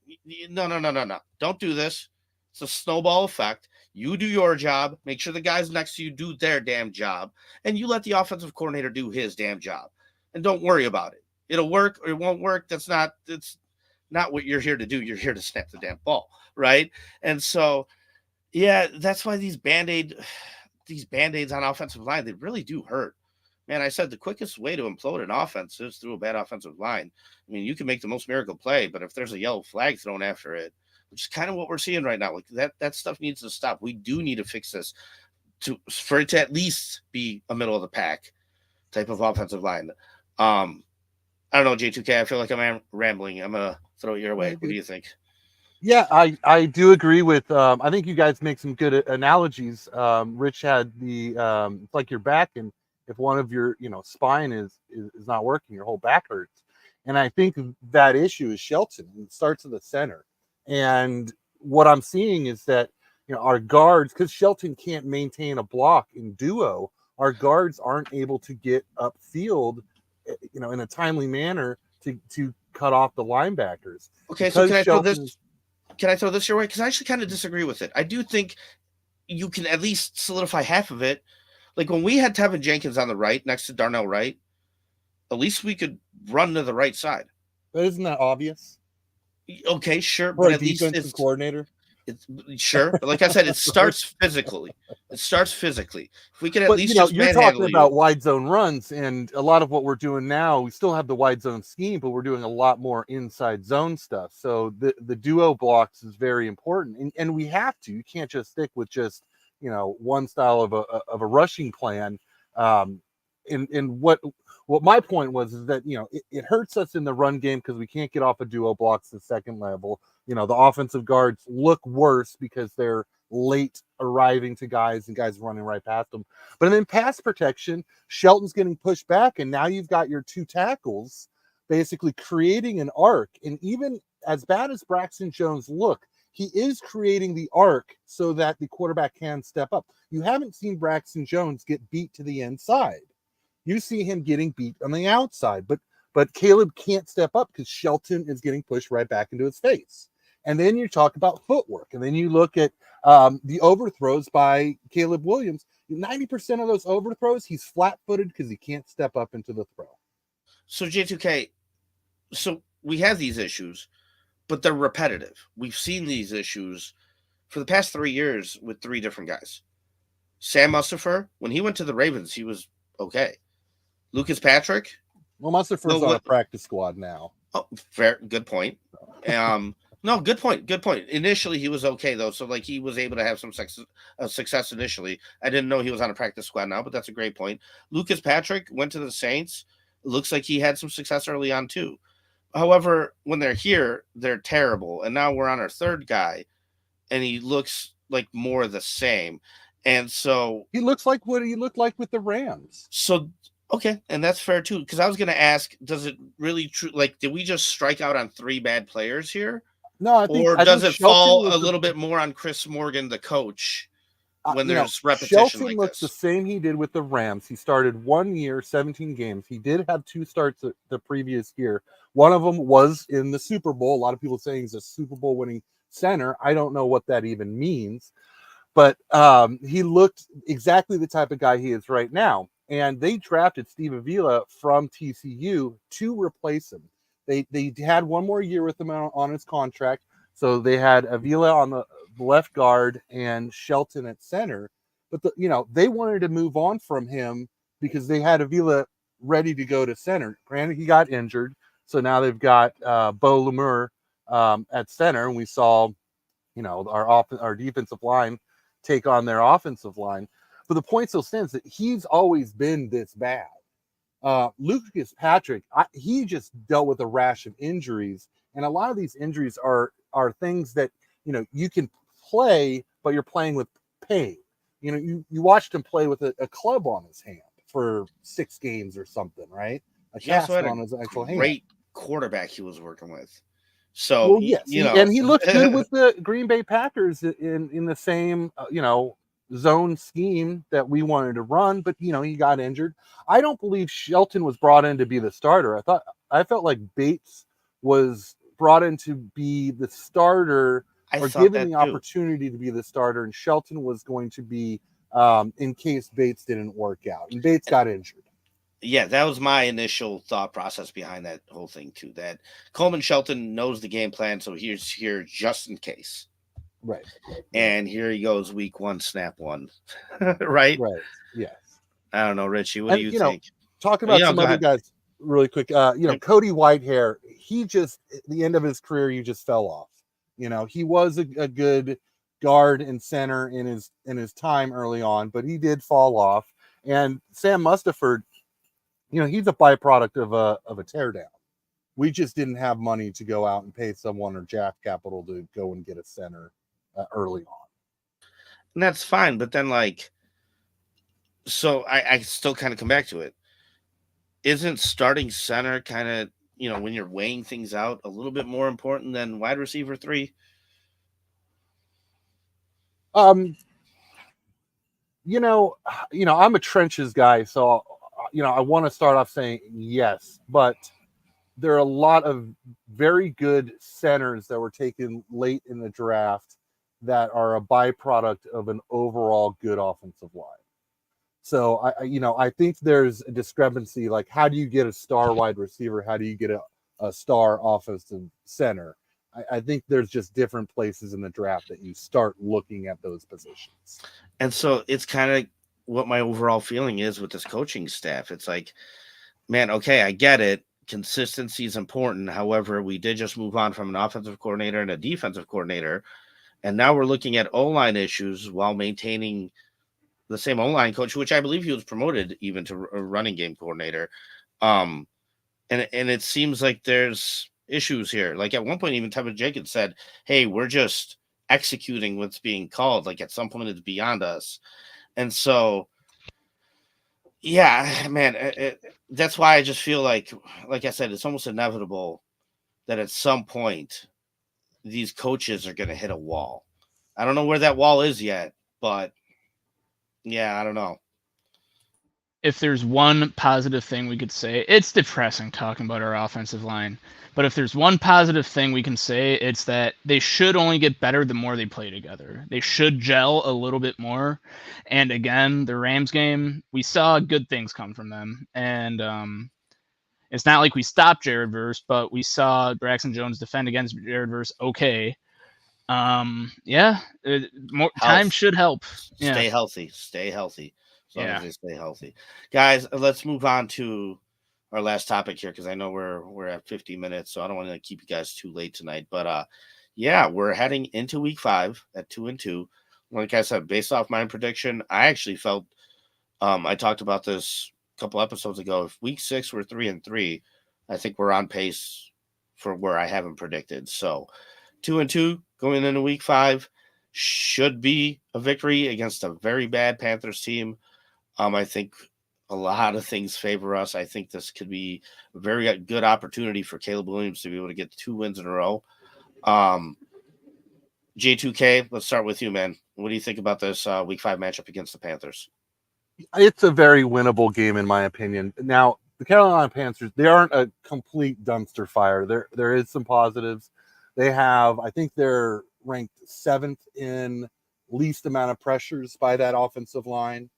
no. Don't do this. It's a snowball effect. You do your job. Make sure the guys next to you do their damn job. And you let the offensive coordinator do his damn job. And don't worry about it. It'll work or it won't work. It's not what you're here to do. You're here to snap the damn ball, right? And so, yeah, that's why these Band-Aids on offensive line, they really do hurt. Man, I said the quickest way to implode an offense is through a bad offensive line. I mean, you can make the most miracle play, but if there's a yellow flag thrown after it, which is kind of what we're seeing right now, like that stuff needs to stop. We do need to fix this for it to at least be a middle of the pack type of offensive line. I don't know, J2K. I feel like I'm rambling. I'm gonna throw it your way. What do you think? Yeah, I do agree with. I think you guys make some good analogies. Rich had the it's like your back, and if one of your spine is not working, your whole back hurts. And I think that issue is Shelton. It starts at the center, and what I'm seeing is that our guards, because Shelton can't maintain a block in duo, our guards aren't able to get upfield, in a timely manner to cut off the linebackers. Okay, so can I throw this your way? Because I actually kind of disagree with it. I do think you can at least solidify half of it. Like when we had Tevin Jenkins on the right next to Darnell Wright, at least we could run to the right side. But isn't that obvious? Okay, sure. For but a at least defensive coordinator? It's sure. But like I said, it starts physically. If we could at least you're talking about wide zone runs, and a lot of what we're doing now, we still have the wide zone scheme, but we're doing a lot more inside zone stuff. So the duo blocks is very important, and we have to. You can't just stick with just one style of a rushing plan. And what my point was is that it hurts us in the run game because we can't get off of duo blocks the second level. The offensive guards look worse because they're late arriving to guys and guys running right past them. But then pass protection, Shelton's getting pushed back, and now you've got your two tackles basically creating an arc. And even as bad as Braxton Jones look, he is creating the arc so that the quarterback can step up. You haven't seen Braxton Jones get beat to the inside. You see him getting beat on the outside, but Caleb can't step up because Shelton is getting pushed right back into his face. And then you talk about footwork, and then you look at the overthrows by Caleb Williams. 90% of those overthrows, he's flat-footed because he can't step up into the throw. So J2K, so we have these issues, but they're repetitive. We've seen these issues for the past 3 years with 3 different guys. Sam Mustipher, when he went to the Ravens, he was okay. Lucas Patrick. Well, Mustipher's on a practice squad now. Oh, fair. Good point. No, good point. Good point. Initially, he was okay, though. So, like, he was able to have some success initially. I didn't know he was on a practice squad now, but that's a great point. Lucas Patrick went to the Saints. It looks like he had some success early on, too. However, when they're here, they're terrible. And now we're on our third guy, and he looks like more the same. And so he looks like what he looked like with the Rams. So, okay, and that's fair, too. Because I was going to ask, does it really true? Like, did we just strike out on 3 bad players here? No, I think. Or does it fall a little bit more on Chris Morgan, the coach, when there's repetition Shelton like looks this? the same he did with the Rams. He started 1 year, 17 games. He did have 2 starts the previous year. One of them was in the Super Bowl. A lot of people saying he's a Super Bowl winning center. I don't know what that even means. But he looked exactly the type of guy he is right now. And they drafted Steve Avila from TCU to replace him. They had 1 more year with him on his contract. So they had Avila on the left guard and Shelton at center. But, they wanted to move on from him because they had Avila ready to go to center. Granted, he got injured. So now they've got Bo Lemur at center. And we saw, our defensive line take on their offensive line. But the point still stands that he's always been this bad. Lucas Patrick, he just dealt with a rash of injuries, and a lot of these injuries are things that you can play, but you're playing with pain. You watched him play with a club on his hand for 6 games or something, right? A cast on his actual hand. quarterback he was working with. So, Well, yes, you know, and he looked good with the Green Bay Packers in the same zone scheme that we wanted to run, but he got injured. I don't believe Shelton was brought in to be the starter. I felt like Bates was brought in to be the starter or given the opportunity to be the starter, and Shelton was going to be in case Bates didn't work out, and Bates got injured. Yeah, that was my initial thought process behind that whole thing too. That Coleman Shelton knows the game plan, so he's here just in case. Right. And here he goes, week 1, snap 1. Right? Right. Yes. I don't know, Richie. What do you think? Talking about some other guys really quick. Cody Whitehair, he just at the end of his career, he just fell off. He was a good guard and center in his time early on, but he did fall off. And Sam Mustipher, he's a byproduct of a teardown. We just didn't have money to go out and pay someone or draft capital to go and get a center early on. And that's fine, but then so I still kind of come back to it. Isn't starting center kind of, when you're weighing things out, a little bit more important than wide receiver 3? I'm a trenches guy, so I want to start off saying yes, but there are a lot of very good centers that were taken late in the draft that are a byproduct of an overall good offensive line. So I think there's a discrepancy. Like, how do you get a star wide receiver? How do you get a star offensive center? I think there's just different places in the draft that you start looking at those positions. And so it's kind of what my overall feeling is with this coaching staff. It's like, man, okay, I get it. Consistency is important. However, we did just move on from an offensive coordinator and a defensive coordinator. And now we're looking at O-line issues while maintaining the same O-line coach, which I believe he was promoted even to a running game coordinator. And it seems like there's issues here. Like at one point, even Tevin Jenkins said, hey, we're just executing what's being called. Like at some point it's beyond us. And so, yeah, man, that's why I just feel like I said, it's almost inevitable that at some point these coaches are going to hit a wall. I don't know where that wall is yet, but yeah, I don't know. If there's one positive thing we could say, it's depressing talking about our offensive line. But if there's one positive thing we can say, it's that they should only get better the more they play together. They should gel a little bit more. And again, the Rams game, we saw good things come from them. And it's not like we stopped Jared Verse, but we saw Braxton Jones defend against Jared Verse okay. More time should help. Stay healthy. As long as they stay healthy. Guys, let's move on to our last topic here, because I know we're at 50 minutes, so I don't want to keep you guys too late tonight. But we're heading into week 5 at 2-2. Like I said, based off my prediction, I actually felt I talked about this a couple episodes ago. If week 6 we're 3-3, I think we're on pace for where I haven't predicted. So 2-2 going into week 5 should be a victory against a very bad Panthers team. I think a lot of things favor us. I think this could be a very good opportunity for Caleb Williams to be able to get 2 wins in a row. J2K, let's start with you, man. What do you think about this week 5 matchup against the Panthers? It's a very winnable game, in my opinion. Now, the Carolina Panthers, they aren't a complete dumpster fire. There is some positives. I think they're ranked 7th in least amount of pressures by that offensive line.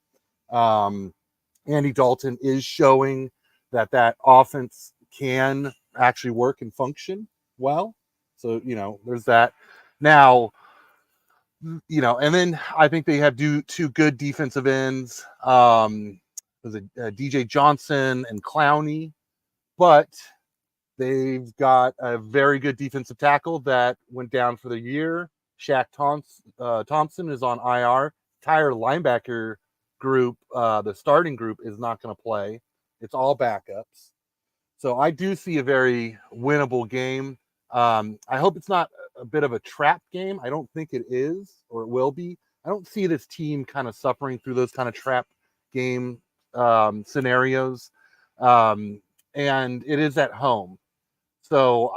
Andy Dalton is showing that offense can actually work and function well. So, there's that. Now, and then I think they have two good defensive ends. There's a DJ Johnson and Clowney, but they've got a very good defensive tackle that went down for the year. Shaq Thompson is on IR. Entire linebacker group, the starting group, is not going to play. It's all backups. So I do see a very winnable game. I hope it's not a bit of a trap game. I don't think it is, or it will be. I don't see this team kind of suffering through those kind of trap game scenarios. And it is at home. So,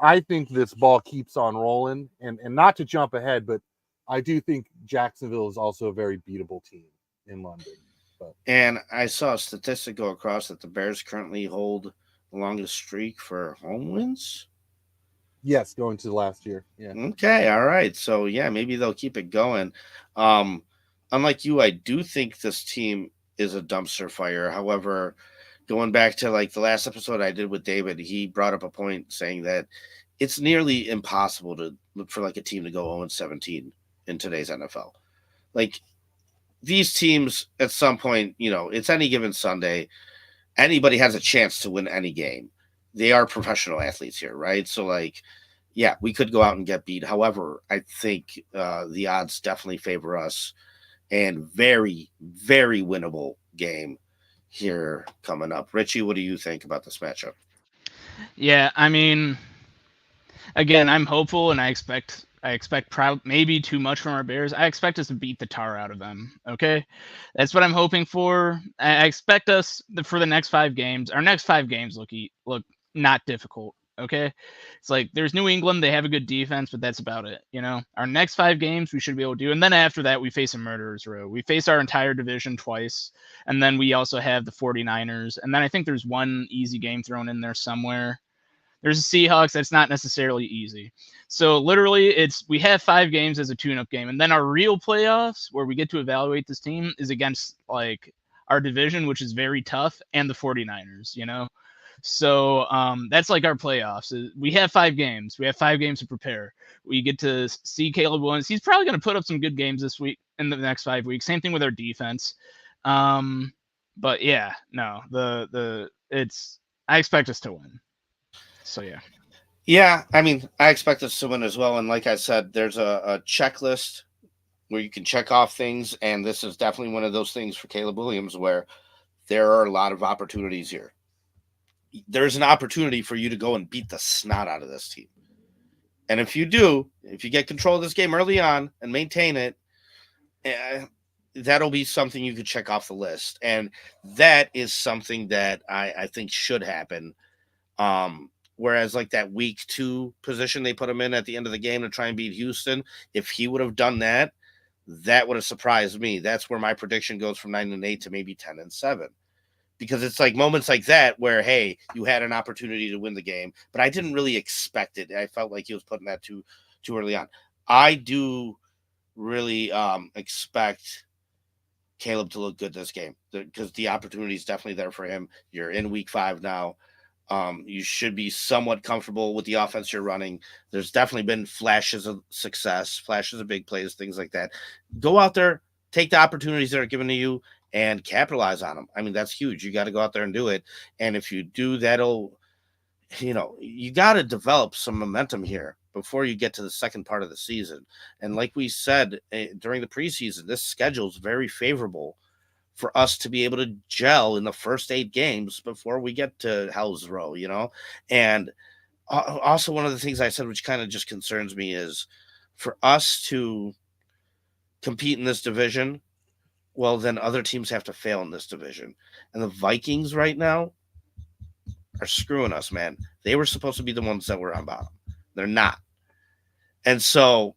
I think this ball keeps on rolling, and not to jump ahead, but I do think Jacksonville is also a very beatable team in London. But. And I saw a statistic go across that the Bears currently hold the longest streak for home wins. Yes, going to last year. Yeah. Okay, all right. So, yeah, maybe they'll keep it going. Unlike you, I do think this team is a dumpster fire. However, going back to like the last episode I did with David, he brought up a point saying that it's nearly impossible to look for like a team to go 0-17 in today's NFL. Like these teams at some point, it's any given Sunday. Anybody has a chance to win any game. They are professional athletes here, right? So like, yeah, we could go out and get beat. However, I think the odds definitely favor us, and very, very winnable game here coming up. Richie, what do you think about this matchup? Yeah, I mean, again, I'm hopeful, and I expect maybe too much from our Bears. I expect us to beat the tar out of them. Okay, that's what I'm hoping for. I expect us for the next 5 games. Our next 5 games look not difficult. Okay, it's like there's New England. They have a good defense, but that's about it. Our next 5 games we should be able to do, and then after that we face a murderer's row. We face our entire division twice, and then we also have the 49ers, and then I think there's one easy game thrown in there somewhere. There's the Seahawks. That's not necessarily easy. So literally, we have 5 games as a tune-up game, and then our real playoffs, where we get to evaluate this team, is against like our division, which is very tough, and the 49ers. So that's like our playoffs. We have 5 games. We have 5 games to prepare. We get to see Caleb Williams. He's probably going to put up some good games this week in the next 5 weeks. Same thing with our defense. But yeah, no, I expect us to win. So yeah. Yeah, I mean, I expect us to win as well. And like I said, there's a checklist where you can check off things, and this is definitely one of those things for Caleb Williams where there are a lot of opportunities here. There's an opportunity for you to go and beat the snot out of this team. And if you do, if you get control of this game early on and maintain it, that'll be something you could check off the list. And that is something that I think should happen. Whereas like that week 2 position they put him in at the end of the game to try and beat Houston, if he would have done that, that would have surprised me. That's where my prediction goes from 9-8 to maybe 10-7. Because it's like moments like that where, hey, you had an opportunity to win the game, but I didn't really expect it. I felt like he was putting that too early on. I do really expect Caleb to look good this game because the opportunity is definitely there for him. You're in week 5 now. You should be somewhat comfortable with the offense you're running. There's definitely been flashes of success, flashes of big plays, things like that. Go out there, take the opportunities that are given to you, and capitalize on them. I mean, that's huge. You got to go out there and do it. And if you do, you got to develop some momentum here before you get to the second part of the season. And like we said during the preseason, this schedule is very favorable for us to be able to gel in the first 8 games before we get to Hell's Row, And also one of the things I said, which kind of just concerns me, is for us to compete in this division, well, then other teams have to fail in this division. And the Vikings right now are screwing us, man. They were supposed to be the ones that were on bottom. They're not. And so,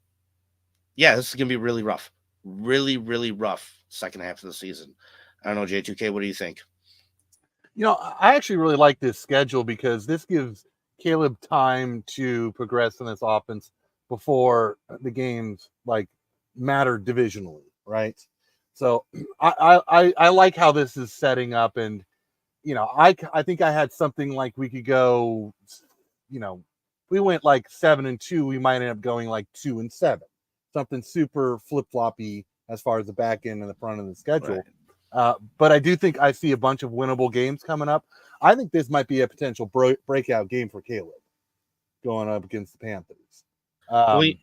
yeah, this is going to be really rough. Really, really rough second half of the season. I don't know, J2K, what do you think? I actually really like this schedule because this gives Caleb time to progress in this offense before the games like matter divisionally, right? So I like how this is setting up, and I think I had something like we could go, we went like 7-2, we might end up going like 2-7, something super flip floppy as far as the back end and the front of the schedule. Right. But I do think I see a bunch of winnable games coming up. I think this might be a potential breakout game for Caleb going up against the Panthers. When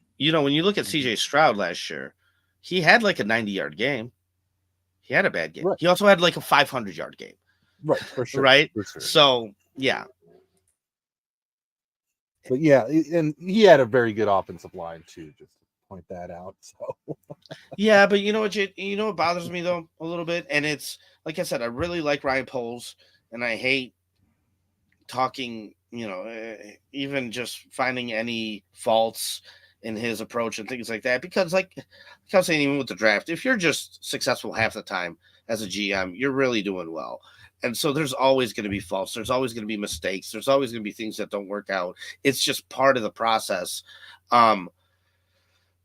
you look at CJ Stroud last year, he had like a 90-yard game. He had a bad game. Right. He also had like a 500-yard game. Right, for sure. Right? For sure. So, yeah. But, yeah, and he had a very good offensive line, too, just to point that out. So, yeah, but what bothers me, though, a little bit? And it's, like I said, I really like Ryan Poles, and I hate talking even just finding any faults in his approach and things like that. Because like I was saying, even with the draft, if you're just successful half the time as a GM, you're really doing well. And so there's always going to be faults. There's always going to be mistakes. There's always going to be things that don't work out. It's just part of the process. But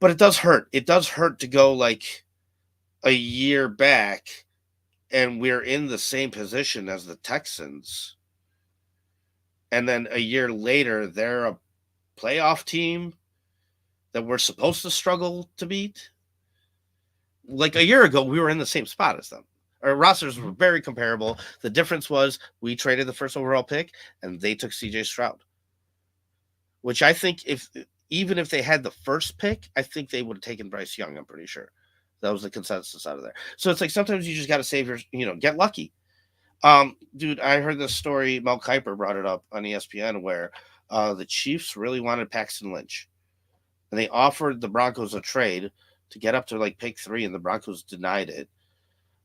it does hurt. It does hurt to go like a year back and we're in the same position as the Texans. And then a year later, they're a playoff team that we're supposed to struggle to beat. Like a year ago, we were in the same spot as them. Our rosters were very comparable. The difference was we traded the first overall pick and they took CJ Stroud, which I think even if they had the first pick, I think they would have taken Bryce Young. I'm pretty sure that was the consensus out of there. So it's like sometimes you just got to save your, get lucky. Dude, I heard this story. Mel Kiper brought it up on ESPN where the Chiefs really wanted Paxton Lynch, and they offered the Broncos a trade to get up to like pick 3, and the Broncos denied it.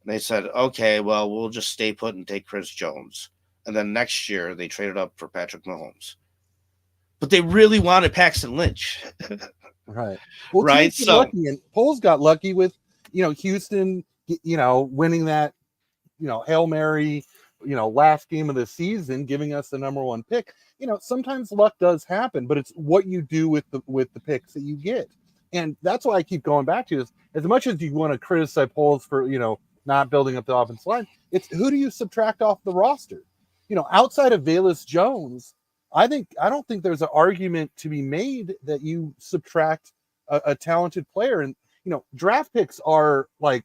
And they said, okay, well, we'll just stay put and take Chris Jones. And then next year they traded up for Patrick Mahomes. But they really wanted Paxton Lynch. Right. Well, right. So lucky, and Poles got lucky with, Houston, winning that, Hail Mary, last game of the season, giving us the number 1 pick. Sometimes luck does happen, but it's what you do with the picks that you get. And that's why I keep going back to this. As much as you want to criticize Poles for, not building up the offensive line, it's who do you subtract off the roster? Outside of Velus Jones, I don't think there's an argument to be made that you subtract a talented player. And, draft picks are like,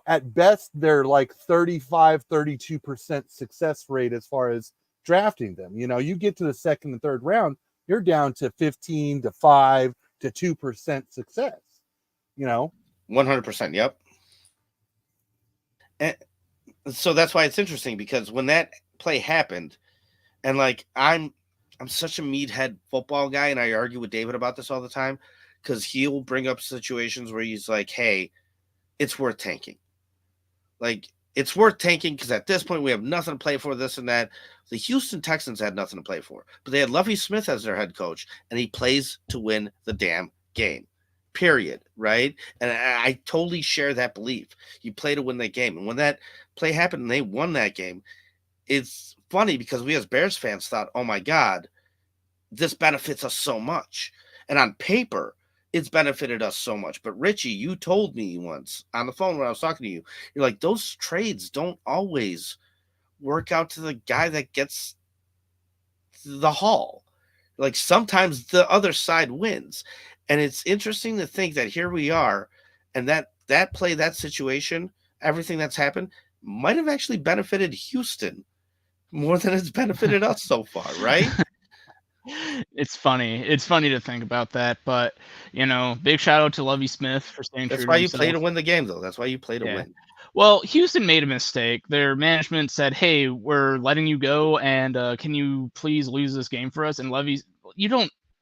at best, they're like 32% success rate as far as drafting them. You get to the second and third round, you're down to 15 to 5 to 2% success, 100%. Yep. And so that's why it's interesting, because when that play happened, and like I'm such a meathead football guy, and I argue with David about this all the time, because he'll bring up situations where he's like, hey, it's worth tanking. Like, it's worth tanking because at this point we have nothing to play for, this and that. The Houston Texans had nothing to play for, but they had Lovie Smith as their head coach, and he plays to win the damn game, period, right? And I totally share that belief. You play to win that game. And when that play happened and they won that game, it's funny because we as Bears fans thought, oh my God, this benefits us so much. And on paper, it's benefited us so much. But Richie, you told me once on the phone when I was talking to you, you're like, those trades don't always work out to the guy that gets the haul. Like, sometimes the other side wins. And it's interesting to think that here we are, and that play, that situation, everything that's happened might have actually benefited Houston more than it's benefited us so far, right? It's funny. It's funny to think about that, but big shout out to Lovie Smith for staying true. That's why you play to win the game, though. That's why you play to win. Well, Houston made a mistake. Their management said, "Hey, we're letting you go, and can you please lose this game for us?" And Lovie,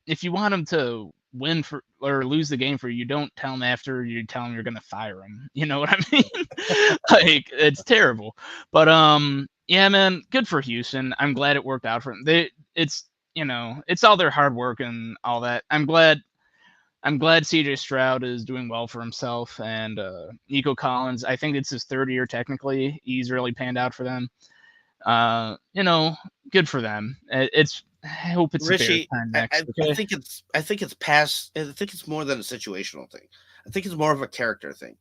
if you want him to win for or lose the game for you, don't tell him after you tell him you're going to fire him. You know what I mean? Like, it's terrible. But yeah, man, good for Houston. I'm glad it worked out for them. It's all their hard work and all that. I'm glad CJ Stroud is doing well for himself, and Nico Collins, I think it's his 3rd year technically. He's really panned out for them. Good for them. I hope it's Richie. Next, I think it's past. I think it's more than a situational thing. I think it's more of a character thing.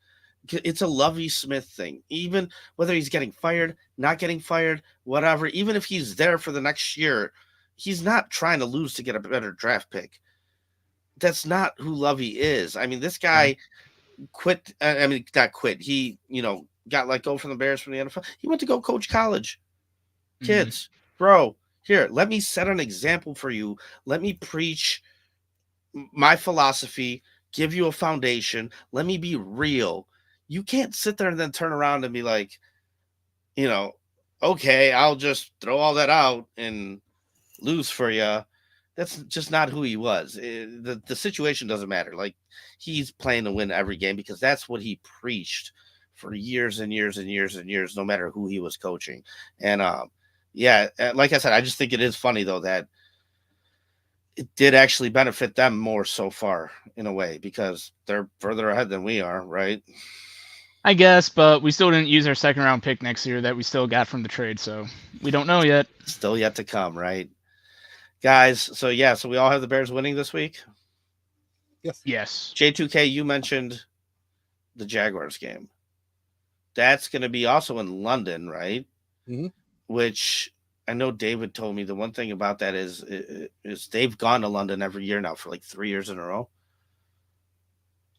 It's a Lovie Smith thing. Even whether he's getting fired, not getting fired, whatever. Even if he's there for the next year, he's not trying to lose to get a better draft pick. That's not who Lovie is. I mean, this guy quit. Not quit. He, got let go from the Bears from the NFL. He went to go coach college kids. Bro, here, let me set an example for you. Let me preach my philosophy, give you a foundation. Let me be real. You can't sit there and then turn around and be like, okay, I'll just throw all that out and lose for you. That's just not who he was. The situation doesn't matter. Like, he's playing to win every game because that's what he preached for years and years and years and years, no matter who he was coaching. And like I said, I just think it is funny though that it did actually benefit them more so far in a way because they're further ahead than we are, right? I guess, but we still didn't use our second round pick next year that we still got from the trade, so we don't know yet. Still yet to come, right? Guys, so we all have the Bears winning this week. Yes. J2K, you mentioned the Jaguars game. That's going to be also in London, right? Mm-hmm. Which I know David told me the one thing about that is they've gone to London every year now for like 3 years in a row.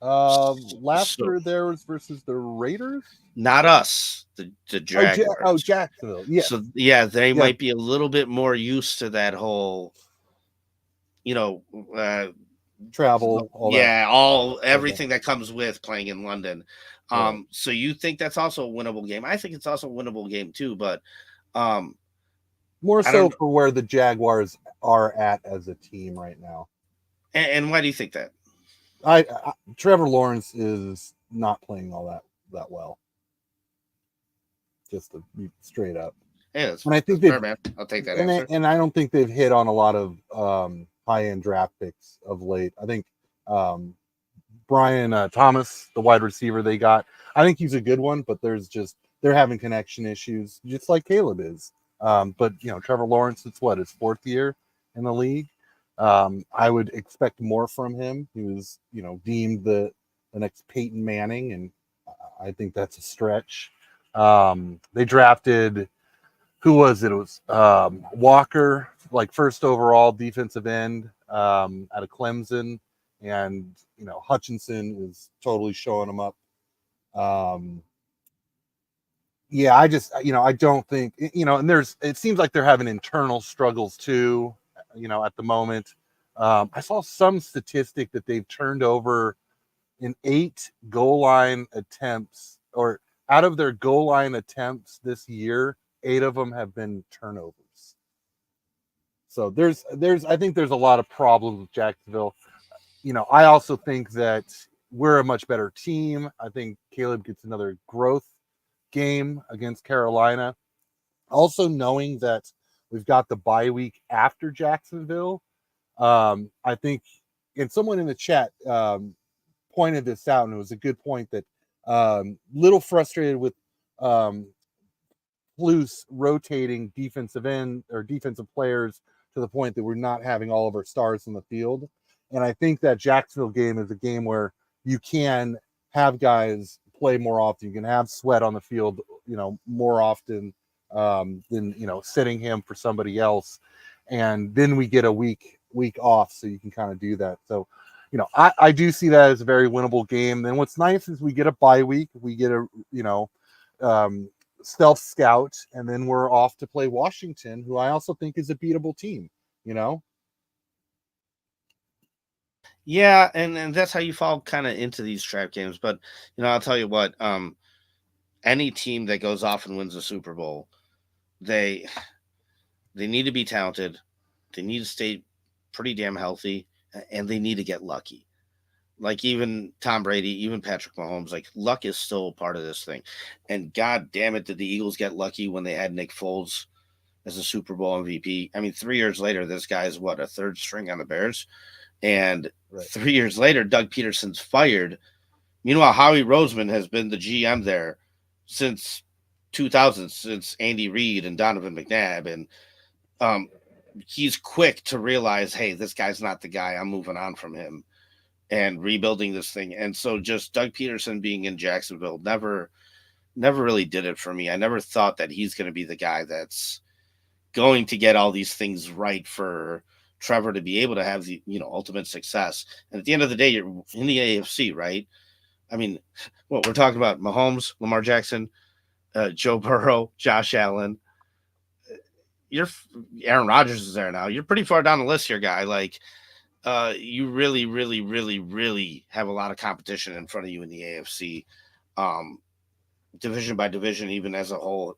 Last year there was versus the Raiders. Not us, the Jaguars. Jacksonville. Yeah. So they might be a little bit more used to that whole, travel. Everything that comes with playing in London. Right. So you think that's also a winnable game? I think it's also a winnable game too, but more so for where the Jaguars are at as a team right now. And why do you think that? Trevor Lawrence is not playing all that well. Just to be straight up. Yeah, and I think fair, man. I'll take that answer. And I don't think they've hit on a lot of high-end draft picks of late. I think Brian Thomas, the wide receiver they got, I think he's a good one, but they're having connection issues, just like Caleb is. But Trevor Lawrence, it's his fourth year in the league. I would expect more from him. He was, deemed the next Peyton Manning, and I think that's a stretch. They drafted, who was it? It was Walker, like first overall defensive end out of Clemson, and Hutchinson is totally showing them up. I don't think and it seems like they're having internal struggles too. At the moment, I saw some statistic that they've turned over in 8 goal line attempts, or out of their goal line attempts this year, 8 of them have been turnovers. So I think there's a lot of problems with Jacksonville. I also think that we're a much better team. I think Caleb gets another growth game against Carolina. Also knowing that we've got the bye week after Jacksonville. I think, and someone in the chat pointed this out, and it was a good point, that little frustrated with Flus rotating defensive end or defensive players to the point that we're not having all of our stars in the field. And I think that Jacksonville game is a game where you can have guys play more often. You can have Sweat on the field, more often than sitting him for somebody else. And then we get a week off, so you can kind of do that. So, I do see that as a very winnable game. And what's nice is we get a bye week, we get a stealth scout, and then we're off to play Washington, who I also think is a beatable team. Yeah, and that's how you fall kind of into these trap games. But I'll tell you what, any team that goes off and wins the Super Bowl, they need to be talented, they need to stay pretty damn healthy, and they need to get lucky. Like even Tom Brady, even Patrick Mahomes, like luck is still part of this thing. And God damn it, did the Eagles get lucky when they had Nick Foles as a Super Bowl MVP? I mean, 3 years later, this guy's a third string on the Bears. And 3 years later, Doug Peterson's fired. Meanwhile, Howie Roseman has been the GM there since 2000, since Andy Reid and Donovan McNabb. And he's quick to realize, hey, this guy's not the guy. I'm moving on from him and rebuilding this thing. And so just Doug Peterson being in Jacksonville never really did it for me. I never thought that he's going to be the guy that's going to get all these things right for Trevor to be able to have the ultimate success. And at the end of the day, you're in the AFC, right? I mean, we're talking about Mahomes, Lamar Jackson, Joe Burrow, Josh Allen. Aaron Rodgers is there now. You're pretty far down the list here, guy. Like, you really, really, really, really have a lot of competition in front of you in the AFC, division by division, even as a whole,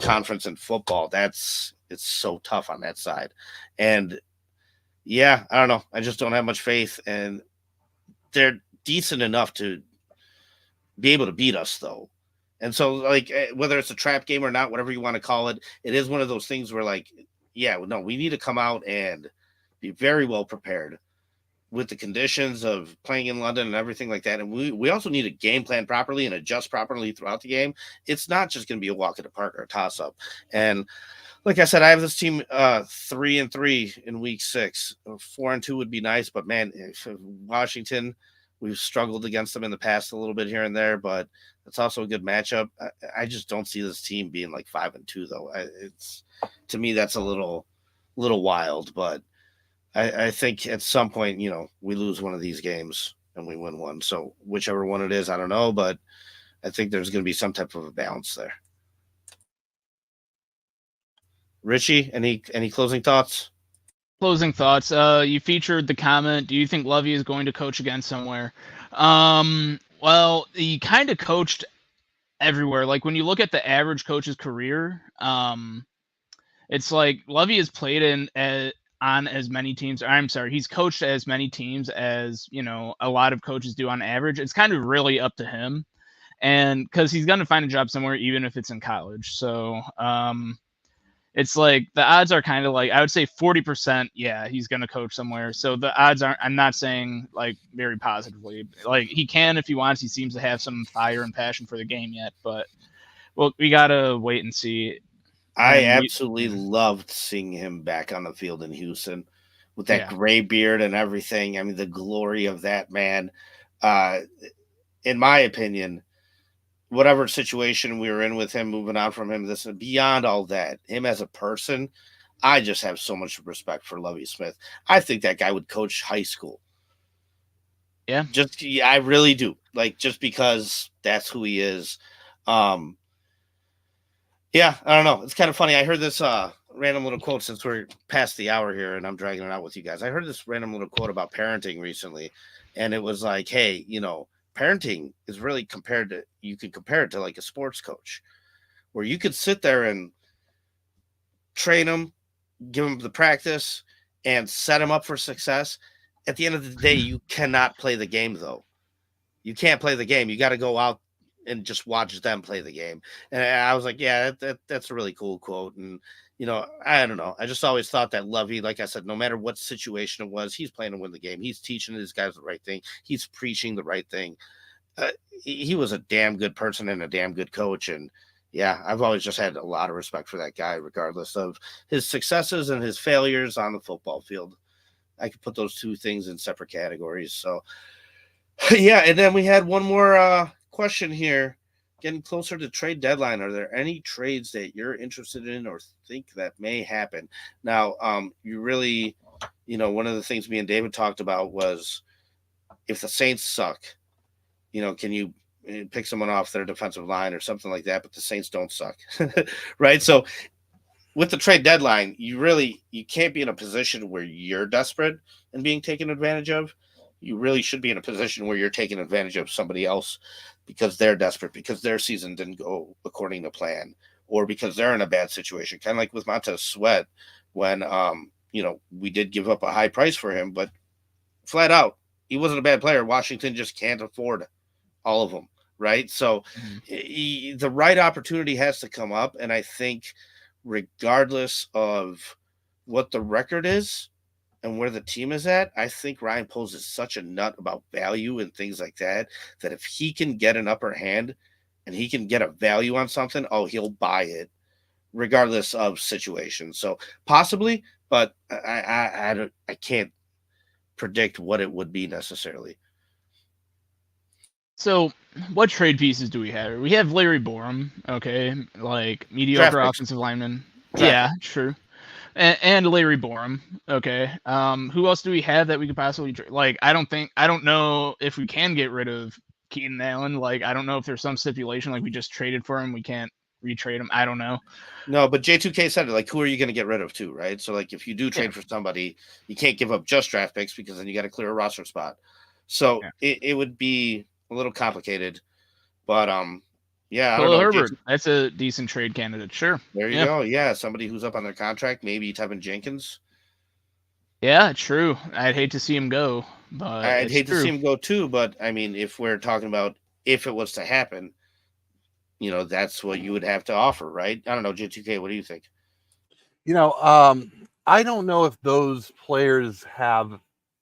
conference in football. It's so tough on that side. And yeah, I don't know. I just don't have much faith, and they're decent enough to be able to beat us, though. And so, like, whether it's a trap game or not, whatever you want to call it, it is one of those things where, like, we need to come out and be very well prepared with the conditions of playing in London and everything like that. And we also need to game plan properly and adjust properly throughout the game. It's not just going to be a walk in the park or a toss up. And like I said, I have this team 3-3 in week 6. 4-2 would be nice, but man, if Washington, we've struggled against them in the past a little bit here and there, but it's also a good matchup. I just don't see this team being like 5-2 though. It's, to me, that's a little wild, but I think at some point, we lose one of these games and we win one. So whichever one it is, I don't know, but I think there's going to be some type of a balance there. Richie, any closing thoughts? Closing thoughts. You featured the comment, do you think Lovey is going to coach again somewhere? Well, he kind of coached everywhere. Like when you look at the average coach's career, it's like Lovey has played on as many teams. I'm sorry, he's coached as many teams as, a lot of coaches do on average. It's kind of really up to him. And because he's going to find a job somewhere, even if it's in college. So it's like the odds are kind of like, I would say 40%. Yeah, he's going to coach somewhere. So the odds aren't, I'm not saying like very positively. Like he can if he wants. He seems to have some fire and passion for the game yet. But well, we got to wait and see. I absolutely loved seeing him back on the field in Houston with that gray beard and everything. I mean, the glory of that man. In my opinion, whatever situation we were in with him, moving on from him, this beyond all that, him as a person, I just have so much respect for Lovie Smith. I think that guy would coach high school. Yeah. I really do. Like, just because that's who he is. Yeah, I don't know. It's kind of funny. I heard this random little quote since we're past the hour here and I'm dragging it out with you guys. I heard this random little quote about parenting recently, and it was like, hey, parenting is really you can compare it to like a sports coach, where you could sit there and train them, give them the practice, and set them up for success. At the end of the day, you cannot play the game, though. You can't play the game. You got to go out and just watch them play the game. And I was like, yeah, that's a really cool quote. And, I don't know. I just always thought that Lovey, like I said, no matter what situation it was, he's playing to win the game. He's teaching these guys the right thing. He's preaching the right thing. He was a damn good person and a damn good coach. And yeah, I've always just had a lot of respect for that guy, regardless of his successes and his failures on the football field. I could put those two things in separate categories. So yeah. And then we had one more question here. Getting closer to trade deadline, are there any trades that you're interested in or think that may happen? Now, you really, one of the things me and David talked about was, if the Saints suck, can you pick someone off their defensive line or something like that, but the Saints don't suck, right? So with the trade deadline, you can't be in a position where you're desperate and being taken advantage of. You really should be in a position where you're taking advantage of somebody else because they're desperate, because their season didn't go according to plan, or because they're in a bad situation. Kind of like with Montez Sweat, when, we did give up a high price for him, but flat out, he wasn't a bad player. Washington just can't afford all of them, right? So the right opportunity has to come up. And I think regardless of what the record is and where the team is at, I think Ryan Poles is such a nut about value and things like that, that if he can get an upper hand and he can get a value on something, he'll buy it regardless of situation. So possibly, but I can't predict what it would be necessarily. So what trade pieces do we have? We have Larry Borum, okay, like mediocre offensive lineman. Yeah, true. And Larry Borum. Okay. Who else do we have that we could possibly trade? Like, I don't know if we can get rid of Keaton Allen. Like, I don't know if there's some stipulation, like we just traded for him, we can't retrade him. I don't know. No, but J2K said it, like, who are you going to get rid of too, right? So like, if you do trade for somebody, you can't give up just draft picks because then you got to clear a roster spot. So it would be a little complicated, but yeah, I don't know. Herbert, that's a decent trade candidate. Sure. There you go. Yeah, somebody who's up on their contract, maybe Tevin Jenkins. Yeah, true. I'd hate to see him go, but I'd hate to see him go too. But I mean, if we're talking about if it was to happen, that's what you would have to offer, right? I don't know, J2K, what do you think? I don't know if those players have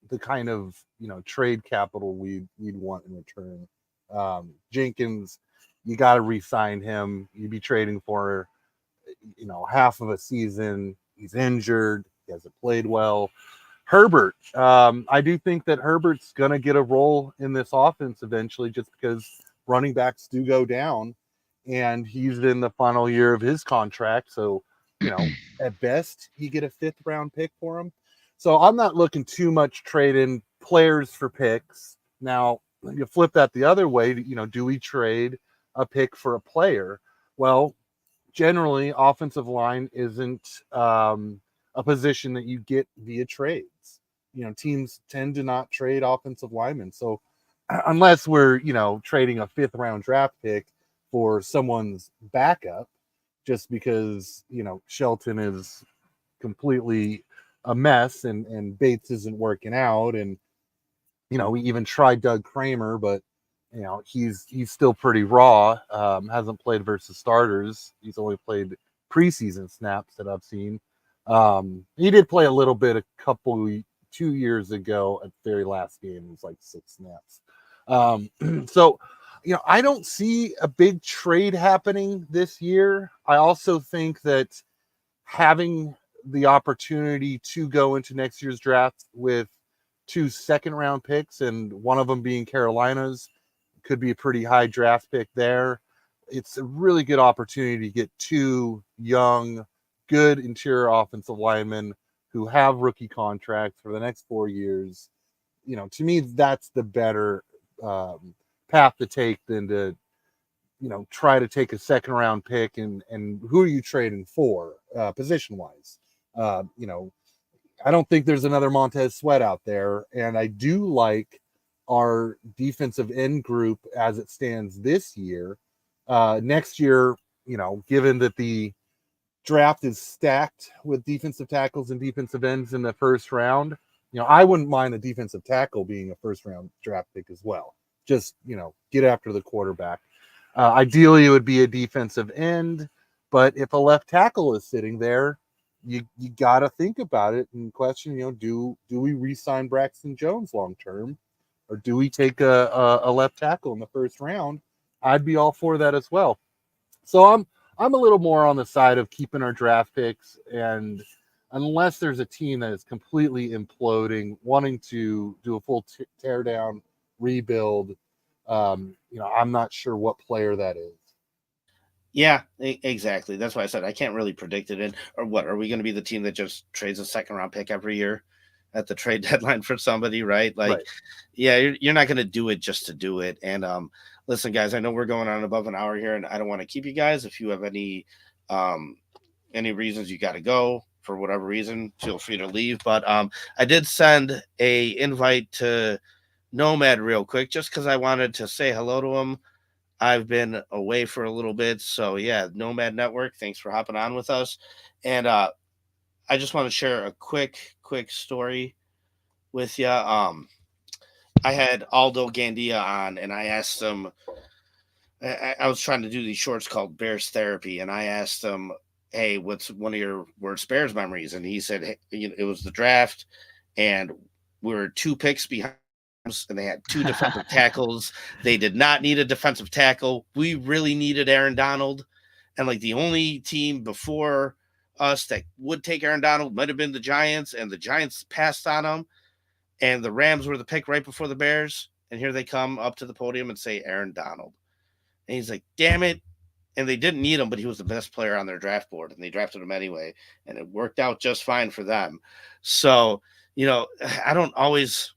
the kind of trade capital we'd want in return. Jenkins, you got to re-sign him. You'd be trading for half of a season. He's injured. He hasn't played well. Herbert, I do think that Herbert's going to get a role in this offense eventually, just because running backs do go down, and he's in the final year of his contract. So, at best, you get a 5th-round pick for him. So I'm not looking too much trading players for picks. Now, you flip that the other way. Do we trade a pick for a player? Well, generally, offensive line isn't a position that you get via trades. Teams tend to not trade offensive linemen. So unless we're, trading a 5th-round draft pick for someone's backup, just because, Shelton is completely a mess and Bates isn't working out. And, we even tried Doug Kramer, but, he's still pretty raw. Hasn't played versus starters. He's only played preseason snaps that I've seen. He did play a little bit 2 years ago at the very last game. It was like 6 snaps. So, I don't see a big trade happening this year. I also think that having the opportunity to go into next year's draft with 2 second-round picks, and one of them being Carolina's, could be a pretty high draft pick there. It's a really good opportunity to get 2 young, good interior offensive linemen who have rookie contracts for the next 4 years. To me, that's the better path to take than to, try to take a 2nd-round pick and who are you trading for position-wise? I don't think there's another Montez Sweat out there, and I do like our defensive end group as it stands this year. Next year, given that the draft is stacked with defensive tackles and defensive ends in the 1st round, I wouldn't mind a defensive tackle being a 1st-round draft pick as well. Just, get after the quarterback. Ideally, it would be a defensive end, but if a left tackle is sitting there, you got to think about it and question, do we re-sign Braxton Jones long-term, or do we take a left tackle in the 1st round? I'd be all for that as well. So I'm a little more on the side of keeping our draft picks, and unless there's a team that is completely imploding, wanting to do a full tear down, rebuild, I'm not sure what player that is. Yeah, exactly. That's why I said I can't really predict it. Or what, are we going to be the team that just trades a 2nd-round pick every year at the trade deadline for somebody, right? Like, right. Yeah, you're not going to do it just to do it. And listen, guys, I know we're going on above an hour here, and I don't want to keep you guys. If you have any reasons you got to go for whatever reason, feel free to leave. But I did send a invite to Nomad real quick, just because I wanted to say hello to him. I've been away for a little bit. So yeah, Nomad Network, thanks for hopping on with us. And I just want to share a quick story with you. I had Aldo Gandia on, and I asked him, I was trying to do these shorts called Bears Therapy, and I asked him, hey, what's one of your worst Bears memories? And he said, hey, it was the draft, and we were 2 picks behind, and they had 2 defensive tackles. They did not need a defensive tackle. We really needed Aaron Donald. And like the only team before us that would take Aaron Donald might have been the Giants, and the Giants passed on him. And the Rams were the pick right before the Bears. And here they come up to the podium and say Aaron Donald. And he's like, damn it. And they didn't need him, but he was the best player on their draft board, and they drafted him anyway. And it worked out just fine for them. So, I don't always...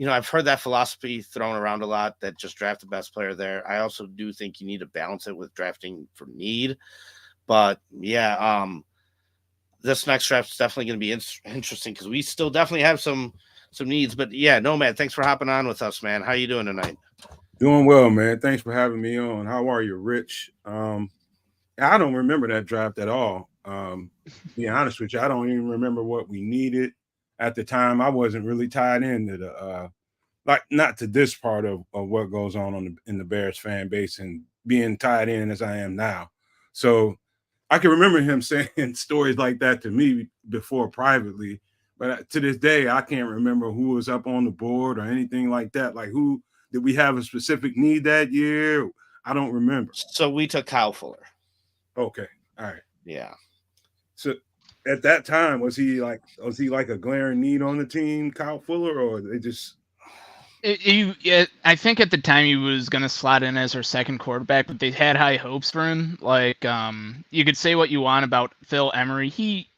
I've heard that philosophy thrown around a lot, that just draft the best player there. I also do think you need to balance it with drafting for need. But yeah, this next draft is definitely going to be interesting, because we still definitely have some needs. But yeah, Nomad, thanks for hopping on with us, man. How you doing tonight? Doing well, man. Thanks for having me on. How are you, Rich? I don't remember that draft at all. Be honest with you, I don't even remember what we needed. At the time, I wasn't really tied into the not to this part of what goes on in the Bears fan base, and being tied in as I am now. So I can remember him saying stories like that to me before privately, but to this day, I can't remember who was up on the board or anything like that. Like, who did we have a specific need that year? I don't remember. So we took Kyle Fuller. Okay, all right. Yeah. So at that time, was he like a glaring need on the team, Kyle Fuller, or they just? I think at the time he was going to slot in as our second quarterback, but they had high hopes for him. Like, you could say what you want about Phil Emery.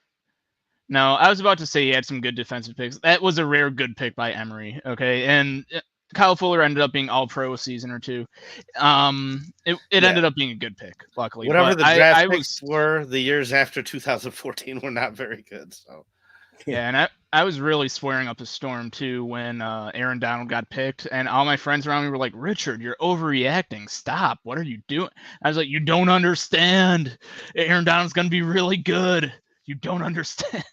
No, I was about to say he had some good defensive picks. That was a rare good pick by Emery. Okay. And Kyle Fuller ended up being all pro a season or two. It ended up being a good pick, luckily. Whatever but the draft picks were, the years after 2014 were not very good. So yeah, and I was really swearing up a storm too when Aaron Donald got picked, and all my friends around me were like, "Richard, you're overreacting. Stop. What are you doing?" I was like, "You don't understand. Aaron Donald's gonna be really good. You don't understand."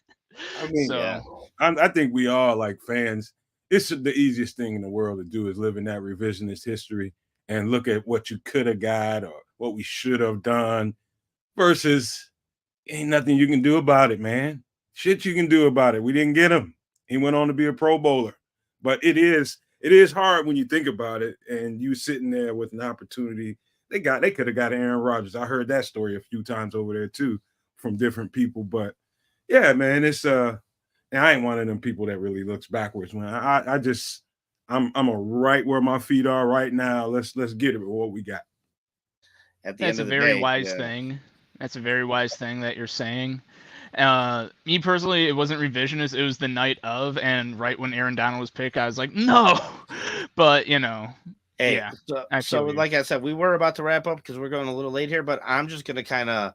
I mean, So, yeah. I think we all, like fans, it's the easiest thing in the world to do is live in that revisionist history and look at what you could have got or what we should have done versus ain't nothing you can do about it, man. Shit you can do about it. We didn't get him. He went on to be a Pro Bowler. But it is hard when you think about it and you sitting there with an opportunity. They could have got Aaron Rodgers. I heard that story a few times over there too from different people. But yeah, man, it's and I ain't one of them people that really looks backwards, man. I'm right where my feet are right now. Let's get it with what we got. At the that's end a of the very day, wise thing. That's a very wise thing that you're saying. Me personally, it wasn't revisionist. It was the night of, and right when Aaron Donald was picked, I was like, no. But Hey, yeah. so like I said, we were about to wrap up because we're going a little late here, but I'm just gonna kind of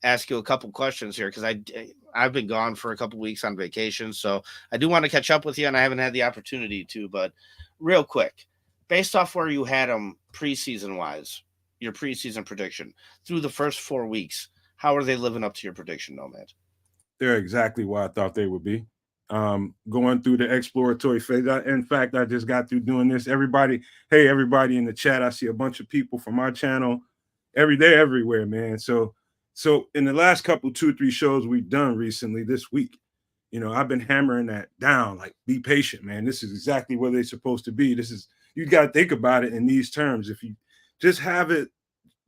ask you a couple questions here because I've been gone for a couple weeks on vacation, so I do want to catch up with you, and I haven't had the opportunity to. But real quick, based off where you had them preseason wise, your preseason prediction through the first 4 weeks, how are they living up to your prediction, Nomad? They're exactly what I thought they would be. Going through the exploratory phase. In fact, I just got through doing this. Everybody in the chat, I see a bunch of people from our channel every day, everywhere, man. So in the last couple, 2 or 3 shows we've done recently this week, I've been hammering that down, like, be patient, man. This is exactly where they're supposed to be. You got to think about it in these terms. If you just have it,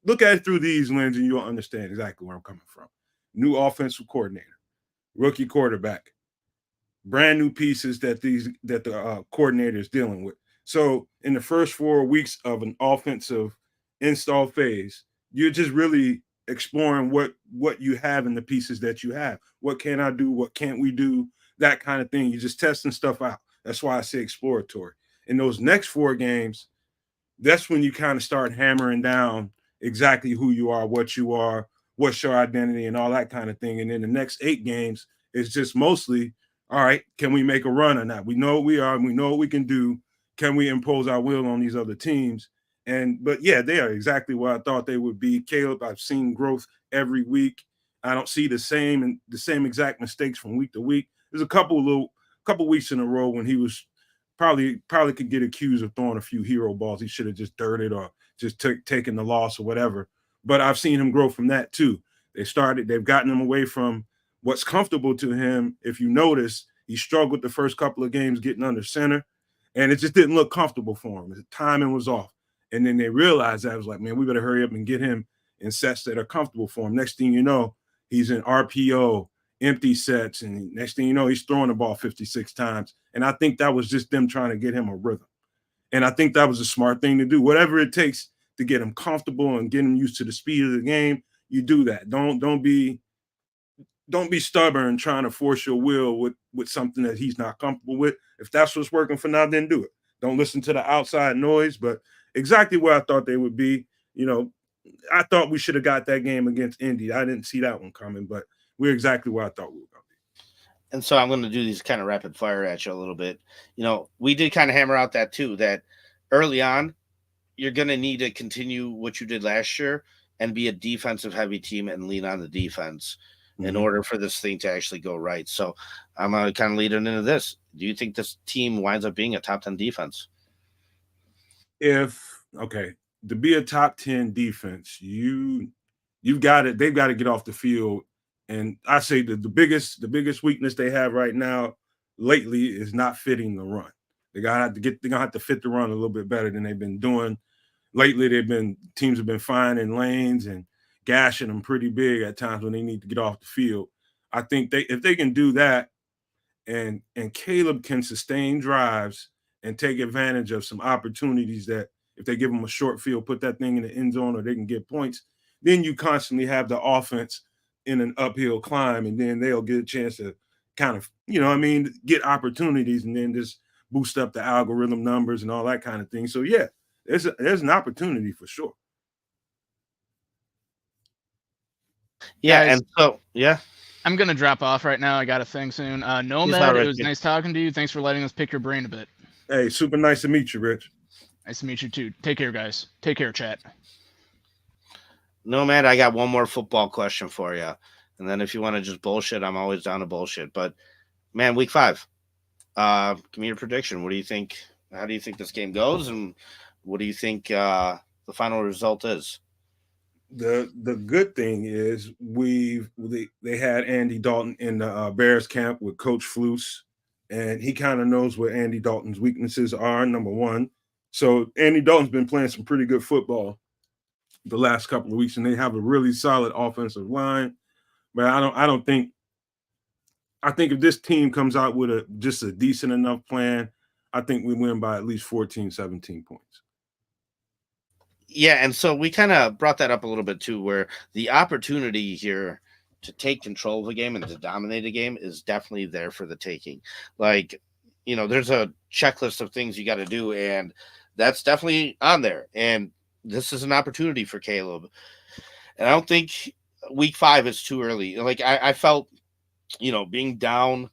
look at it through these lenses, and you'll understand exactly where I'm coming from. New offensive coordinator, rookie quarterback, brand new pieces that the coordinator is dealing with. So in the first 4 weeks of an offensive install phase, you're just really exploring what you have in the pieces that you have. What can I do? What can't we do? That kind of thing. You're just testing stuff out. That's why I say exploratory. In those next 4 games, that's when you kind of start hammering down exactly who you are, what you are, what's your identity, and all that kind of thing. And then the next 8 games is just mostly, all right, can we make a run or not? We know what we are, and we know what we can do. Can we impose our will on these other teams? But yeah, they are exactly what I thought they would be. Caleb, I've seen growth every week. I don't see the same exact mistakes from week to week. There's a couple weeks in a row when he was probably could get accused of throwing a few hero balls. He should have just dirted or just taken the loss or whatever. But I've seen him grow from that too. They've gotten him away from what's comfortable to him. If you notice, he struggled the first couple of games getting under center, and it just didn't look comfortable for him. The timing was off. And then they realized that. I was like, man, we better hurry up and get him in sets that are comfortable for him. Next thing you know, he's in RPO, empty sets, and next thing you know, he's throwing the ball 56 times. And I think that was just them trying to get him a rhythm. And I think that was a smart thing to do. Whatever it takes to get him comfortable and get him used to the speed of the game, you do that. Don't be stubborn trying to force your will with something that he's not comfortable with. If that's what's working for now, then do it. Don't listen to the outside noise, but exactly where I thought they would be. I thought we should have got that game against Indy. I didn't see that one coming, but we're exactly where I thought we were going to be. And so I'm going to do these kind of rapid fire at you a little bit. We did kind of hammer out that too, that early on, you're going to need to continue what you did last year and be a defensive heavy team and lean on the defense in order for this thing to actually go right. So I'm going to kind of lead it into this. Do you think this team winds up being a top 10 defense? To be a top 10 defense, you They've got to get off the field. And I say that the biggest weakness they have right now lately is not fitting the run. They're gonna have to fit the run a little bit better than they've been doing. Lately, teams have been finding lanes and gashing them pretty big at times when they need to get off the field. I think if they can do that, and Caleb can sustain drives and take advantage of some opportunities that if they give them a short field, put that thing in the end zone, or they can get points, then you constantly have the offense in an uphill climb, and then they'll get a chance to kind of, get opportunities and then just boost up the algorithm numbers and all that kind of thing. So yeah, there's an opportunity for sure. Yeah, Guys, and so yeah. I'm gonna drop off right now. I got a thing soon. Nomad, it was nice talking to you. Thanks for letting us pick your brain a bit. Hey, super nice to meet you, Rich. Nice to meet you too. Take care, guys. Take care, chat. Nomad, I got one more football question for you. And then if you want to just bullshit, I'm always down to bullshit. But, man, week 5. Give me your prediction. What do you think? How do you think this game goes? And what do you think the final result is? The good thing is they had Andy Dalton in the Bears camp with Coach Flus, and he kind of knows what Andy Dalton's weaknesses are, number one. So Andy Dalton's been playing some pretty good football the last couple of weeks, and they have a really solid offensive line. But I think if this team comes out with just a decent enough plan, I think we win by at least 14, 17 points. Yeah, and so we kind of brought that up a little bit too, where the opportunity here to take control of a game and to dominate a game is definitely there for the taking. Like, there's a checklist of things you got to do, and that's definitely on there. And this is an opportunity for Caleb. And I don't think week 5 is too early. Like, I felt, being down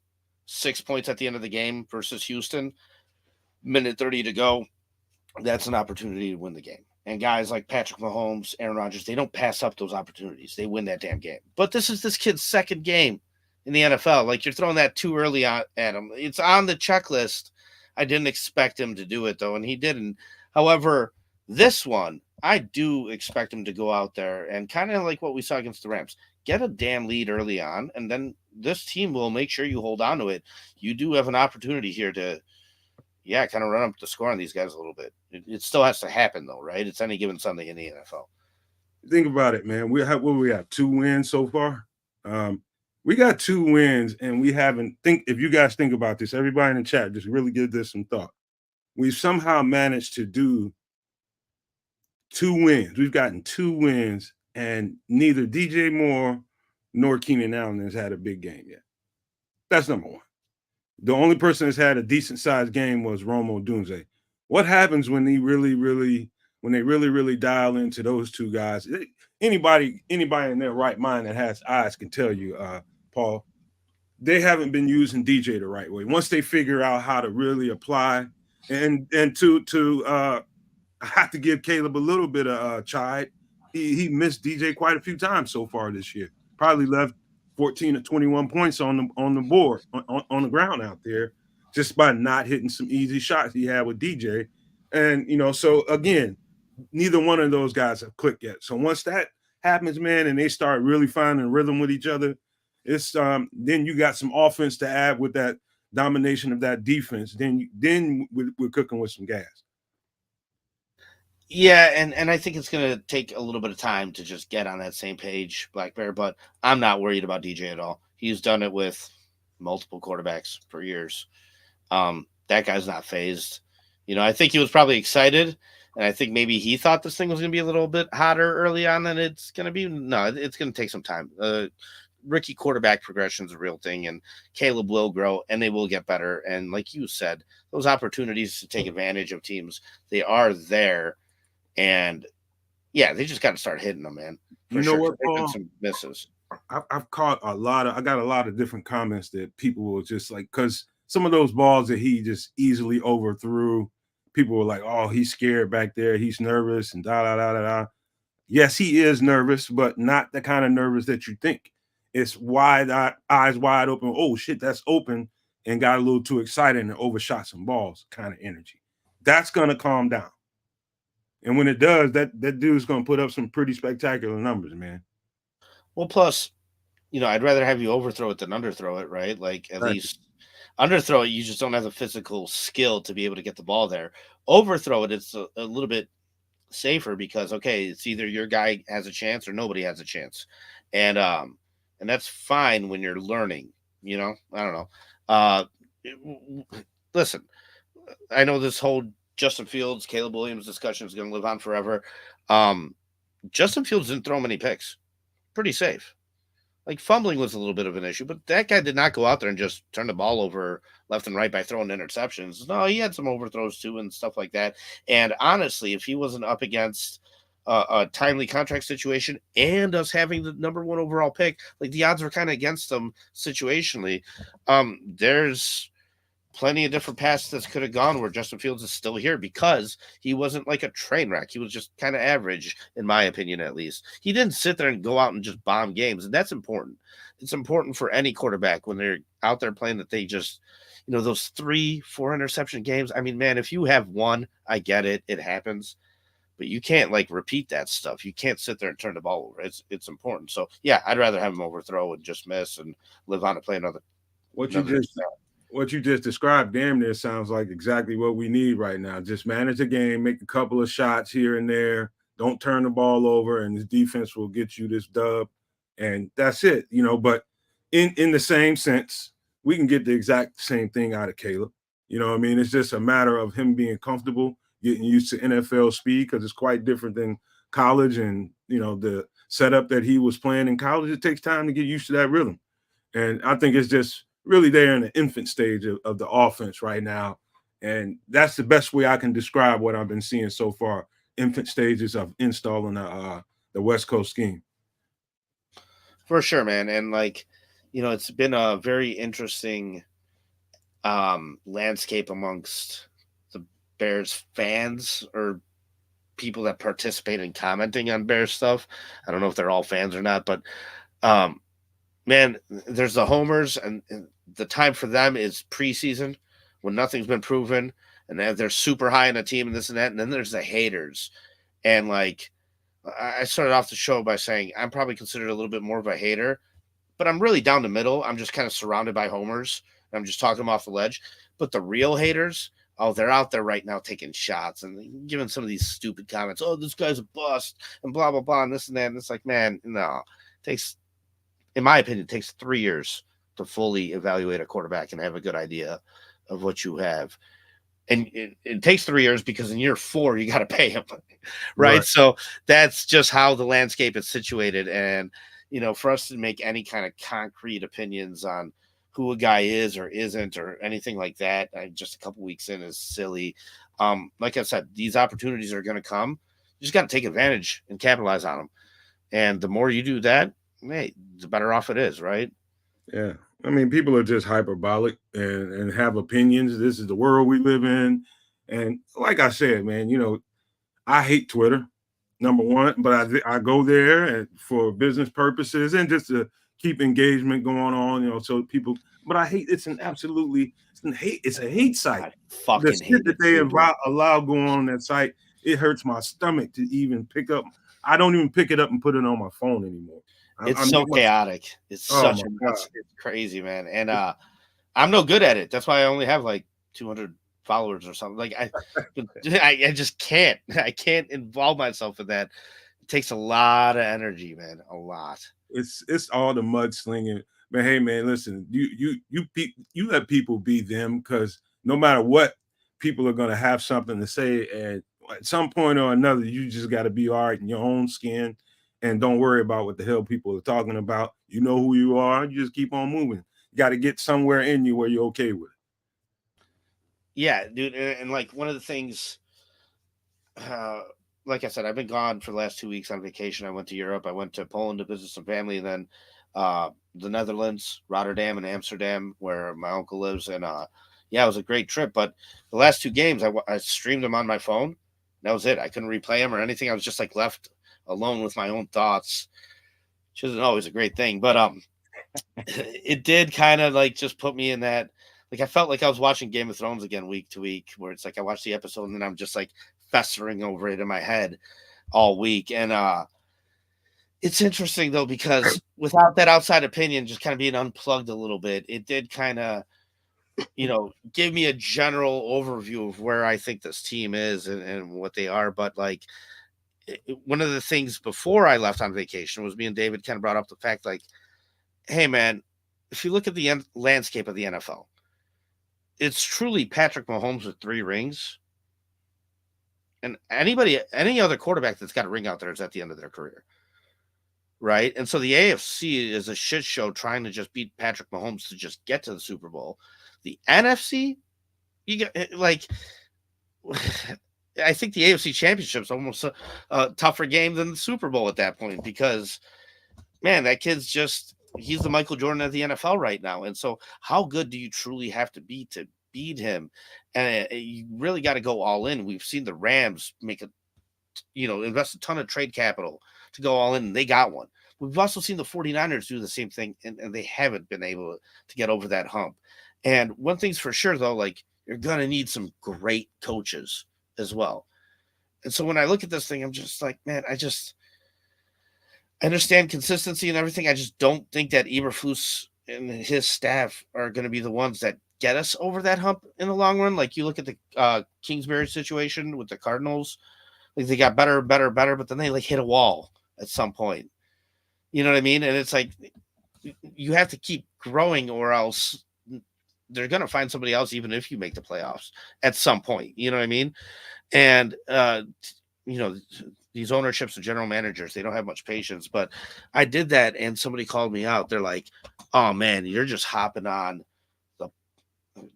6 points at the end of the game versus Houston, minute 30 to go, that's an opportunity to win the game. And guys like Patrick Mahomes, Aaron Rodgers, they don't pass up those opportunities. They win that damn game. But this is this kid's second game in the NFL. Like, you're throwing that too early at him. It's on the checklist. I didn't expect him to do it, though, and he didn't. However, this one, I do expect him to go out there and kind of like what we saw against the Rams, get a damn lead early on, and then this team will make sure you hold on to it. You do have an opportunity here to, kind of run up the score on these guys a little bit. It still has to happen, though, right? It's any given Sunday in the NFL. Think about it, man. We have 2 wins so far. We got 2 wins, and we haven't if you guys think about this, everybody in the chat, just really give this some thought. We've somehow managed to do 2 wins. We've gotten 2 wins, and neither DJ Moore nor Keenan Allen has had a big game yet. That's number one. The only person that's had a decent sized game was Romo Dunze. What happens when they really dial into those 2 guys? Anybody in their right mind that has eyes can tell you, Paul, they haven't been using DJ the right way. Once they figure out how to really apply, and to I have to give Caleb a little bit of chide. He missed DJ quite a few times so far this year. Probably left 14 to 21 points on the board, on the ground out there, just by not hitting some easy shots he had with DJ. And, so again, neither one of those guys have clicked yet. So once that happens, man, and they start really finding rhythm with each other, it's then you got some offense to add with that domination of that defense. Then we're cooking with some gas. Yeah, and I think it's going to take a little bit of time to just get on that same page, Black Bear, but I'm not worried about DJ at all. He's done it with multiple quarterbacks for years. That guy's not phased. I think he was probably excited, and I think maybe he thought this thing was going to be a little bit hotter early on than it's going to be. No, it's going to take some time. Rookie quarterback progression is a real thing, and Caleb will grow, and they will get better. And like you said, those opportunities to take advantage of teams, they are there. And they just got to start hitting them, man. What, Paul? Some misses. I've caught I got a lot of different comments that people will just like, because some of those balls that he just easily overthrew, people were like, oh, he's scared back there. He's nervous and da. Yes, he is nervous, but not the kind of nervous that you think. It's eyes wide open. Oh, shit, that's open, and got a little too excited and overshot some balls kind of energy. That's going to calm down. And when it does, that dude's going to put up some pretty spectacular numbers, man. Well, plus, I'd rather have you overthrow it than underthrow it, right? Like at Right. least underthrow it, you just don't have the physical skill to be able to get the ball there. Overthrow it, it's a little bit safer because okay, it's either your guy has a chance or nobody has a chance, and that's fine when you're learning. I don't know. Uh, Listen, I know this whole Justin Fields, Caleb Williams discussion is going to live on forever. Um, Justin Fields didn't throw many picks. Pretty safe. Like fumbling was a little bit of an issue, but that guy did not go out there and just turn the ball over left and right by throwing interceptions. No, he had some overthrows too and stuff like that. And honestly, if he wasn't up against a timely contract situation and us having the number one overall pick, like the odds were kind of against them situationally. There's plenty of different paths that could have gone where Justin Fields is still here because he wasn't like a train wreck. He was just kind of average, in my opinion, at least. He didn't sit there and go out and just bomb games, and that's important. It's important for any quarterback when they're out there playing that they just, those 3-4 interception games. I mean, man, if you have one, I get it. It happens. But you can't like repeat that stuff. You can't sit there and turn the ball over. It's important. So yeah, I'd rather have him overthrow and just miss and live on to play another. What you just described, damn near sounds like exactly what we need right now. Just manage the game, make a couple of shots here and there. Don't turn the ball over, and the defense will get you this dub. And that's it, But in the same sense, we can get the exact same thing out of Caleb. You know what I mean? It's just a matter of him being comfortable, getting used to NFL speed because it's quite different than college and, the setup that he was playing in college. It takes time to get used to that rhythm. And I think it's just really there in the infant stage of the offense right now. And that's the best way I can describe what I've been seeing so far, infant stages of installing the West Coast scheme. For sure, man. And it's been a very interesting landscape amongst the Bears fans or people that participate in commenting on Bears stuff. I don't know if they're all fans or not, but man, there's the homers, and the time for them is preseason when nothing's been proven, and they're super high in a team and this and that. And then there's the haters. And I started off the show by saying I'm probably considered a little bit more of a hater, but I'm really down the middle. I'm just kind of surrounded by homers. I'm just talking them off the ledge. But the real haters, they're out there right now taking shots and giving some of these stupid comments. Oh, this guy's a bust and blah, blah, blah, and this and that. And it's like, man, no. It takes, in my opinion, it takes 3 years to fully evaluate a quarterback and have a good idea of what you have. And it takes 3 years because in year 4, you got to pay him. Right? So that's just how the landscape is situated. And, for us to make any kind of concrete opinions on who a guy is or isn't or anything like that, just a couple weeks in is silly. Like I said, these opportunities are going to come. You just got to take advantage and capitalize on them. And the more you do that, hey, the better off it is, right? Yeah. I mean, people are just hyperbolic and have opinions. This is the world we live in. And like I said, man, I hate Twitter, number one, but I go there and for business purposes and just to keep engagement going on, so people, but I hate, it's a hate site. The shit that they allow going on that site, it hurts my stomach to even pick up. I don't even pick it up and put it on my phone anymore. It's so chaotic. It's such a mess. It's crazy, man. And I'm no good at it. That's why I only have 200 followers or something. I just can't. I can't involve myself in that. It takes a lot of energy, man. A lot. It's all the mudslinging. But hey, man, listen. You let people be them because no matter what, people are gonna have something to say, and at some point or another, you just got to be all right in your own skin. And don't worry about what the hell people are talking about. You know who you are. You just keep on moving. You got to get somewhere in you where you're okay with it. Yeah, dude. And one of the things, like I said, I've been gone for the last 2 weeks on vacation. I went to Europe. I went to Poland to visit some family, and then the Netherlands, Rotterdam and Amsterdam, where my uncle lives. And it was a great trip. But the last 2 games, I streamed them on my phone. That was it. I couldn't replay them or anything. I was just left alone with my own thoughts, which isn't always a great thing, but it did kind of just put me in that, I felt like I was watching Game of Thrones again week to week, where it's I watch the episode and then I'm just festering over it in my head all week. And It's interesting though, because without that outside opinion, just kind of being unplugged a little bit, it did kind of, give me a general overview of where I think this team is and what they are. But like, one of the things before I left on vacation was me and David kind of brought up the fact, like, hey man, if you look at the landscape of the NFL, it's truly Patrick Mahomes with 3 rings. And any other quarterback that's got a ring out there is at the end of their career. Right. And so the AFC is a shit show trying to just beat Patrick Mahomes to just get to the Super Bowl. The NFC, you get like, I think the AFC Championship is almost a tougher game than the Super Bowl at that point, because, man, that kid's he's the Michael Jordan of the NFL right now. And so how good do you truly have to be to beat him? And you really got to go all in. We've seen the Rams invest a ton of trade capital to go all in, and they got one. We've also seen the 49ers do the same thing, and they haven't been able to get over that hump. And one thing's for sure, though, like, you're going to need some great coaches as well. And so when I look at this thing, I'm just like, man, I understand consistency and everything. I just don't think that Eberflus and his staff are going to be the ones that get us over that hump in the long run. Like, you look at the Kingsbury situation with the Cardinals, like, they got better, but then they like hit a wall at some point. You know what I mean? And it's like, you have to keep growing, or else they're going to find somebody else, even if you make the playoffs at some point. You know what I mean? And, these ownerships and general managers, they don't have much patience. But I did that, and somebody called me out. They're like, oh, man, you're just hopping on.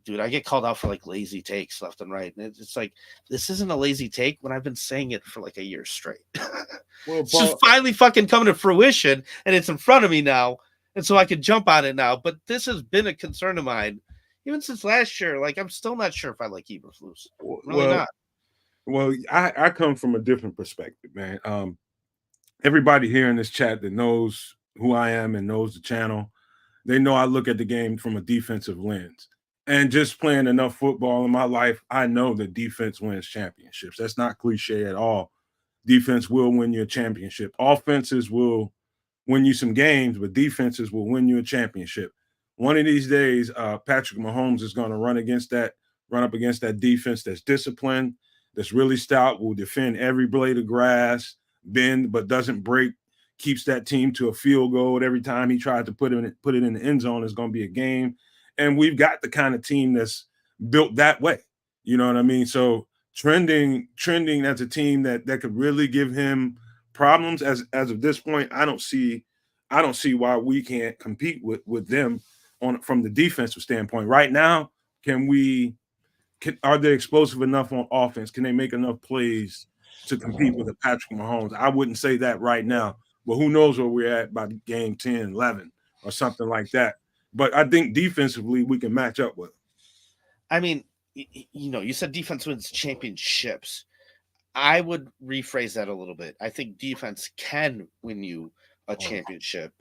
Dude, I get called out for like lazy takes left and right. And it's like, this isn't a lazy take when I've been saying it for like a year straight. Well, it's just finally fucking coming to fruition, and it's in front of me now. And so I can jump on it now. But this has been a concern of mine even since last year. Like, I'm still not sure if I like Eberflus. Really not. Well, I come from a different perspective, man. Everybody here in this chat that knows who I am and knows the channel, they know I look at the game from a defensive lens. And just playing enough football in my life, I know that defense wins championships. That's not cliche at all. Defense will win you a championship. Offenses will win you some games, but defenses will win you a championship. One of these days, Patrick Mahomes is going to run up against that defense that's disciplined, that's really stout, will defend every blade of grass, bend but doesn't break, keeps that team to a field goal every time he tries to put it in the end zone. Is going to be a game. And we've got the kind of team that's built that way. You know what I mean? So trending as a team that could really give him problems as of this point, I don't see why we can't compete with them from the defensive standpoint. Right now, are they explosive enough on offense? Can they make enough plays to compete with a Patrick Mahomes? I wouldn't say that right now, but who knows where we're at by game 10, 11 or something like that. But I think defensively we can match up with them. I mean, you said defense wins championships. I would rephrase that a little bit. I think defense can win you a championship.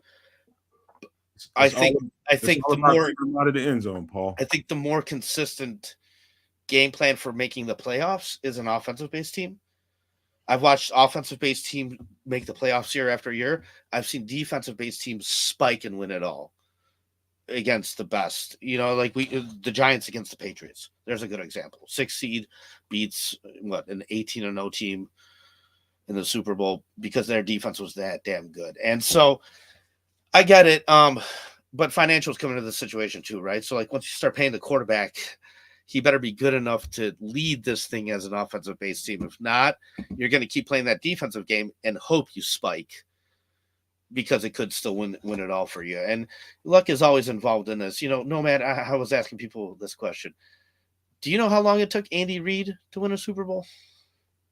I think the more out of the end zone, Paul. I think the more consistent game plan for making the playoffs is an offensive-based team. I've watched offensive-based teams make the playoffs year after year. I've seen defensive-based teams spike and win it all against the best. Like the Giants against the Patriots. There's a good example. 6 seed beats an 18-0 team in the Super Bowl because their defense was that damn good. And so I get it. But financials come into the situation too, right? So like once you start paying the quarterback, he better be good enough to lead this thing as an offensive-based team. If not, you're going to keep playing that defensive game and hope you spike, because it could still win it all for you. And luck is always involved in this. No matter, I was asking people this question. Do you know how long it took Andy Reid to win a Super Bowl?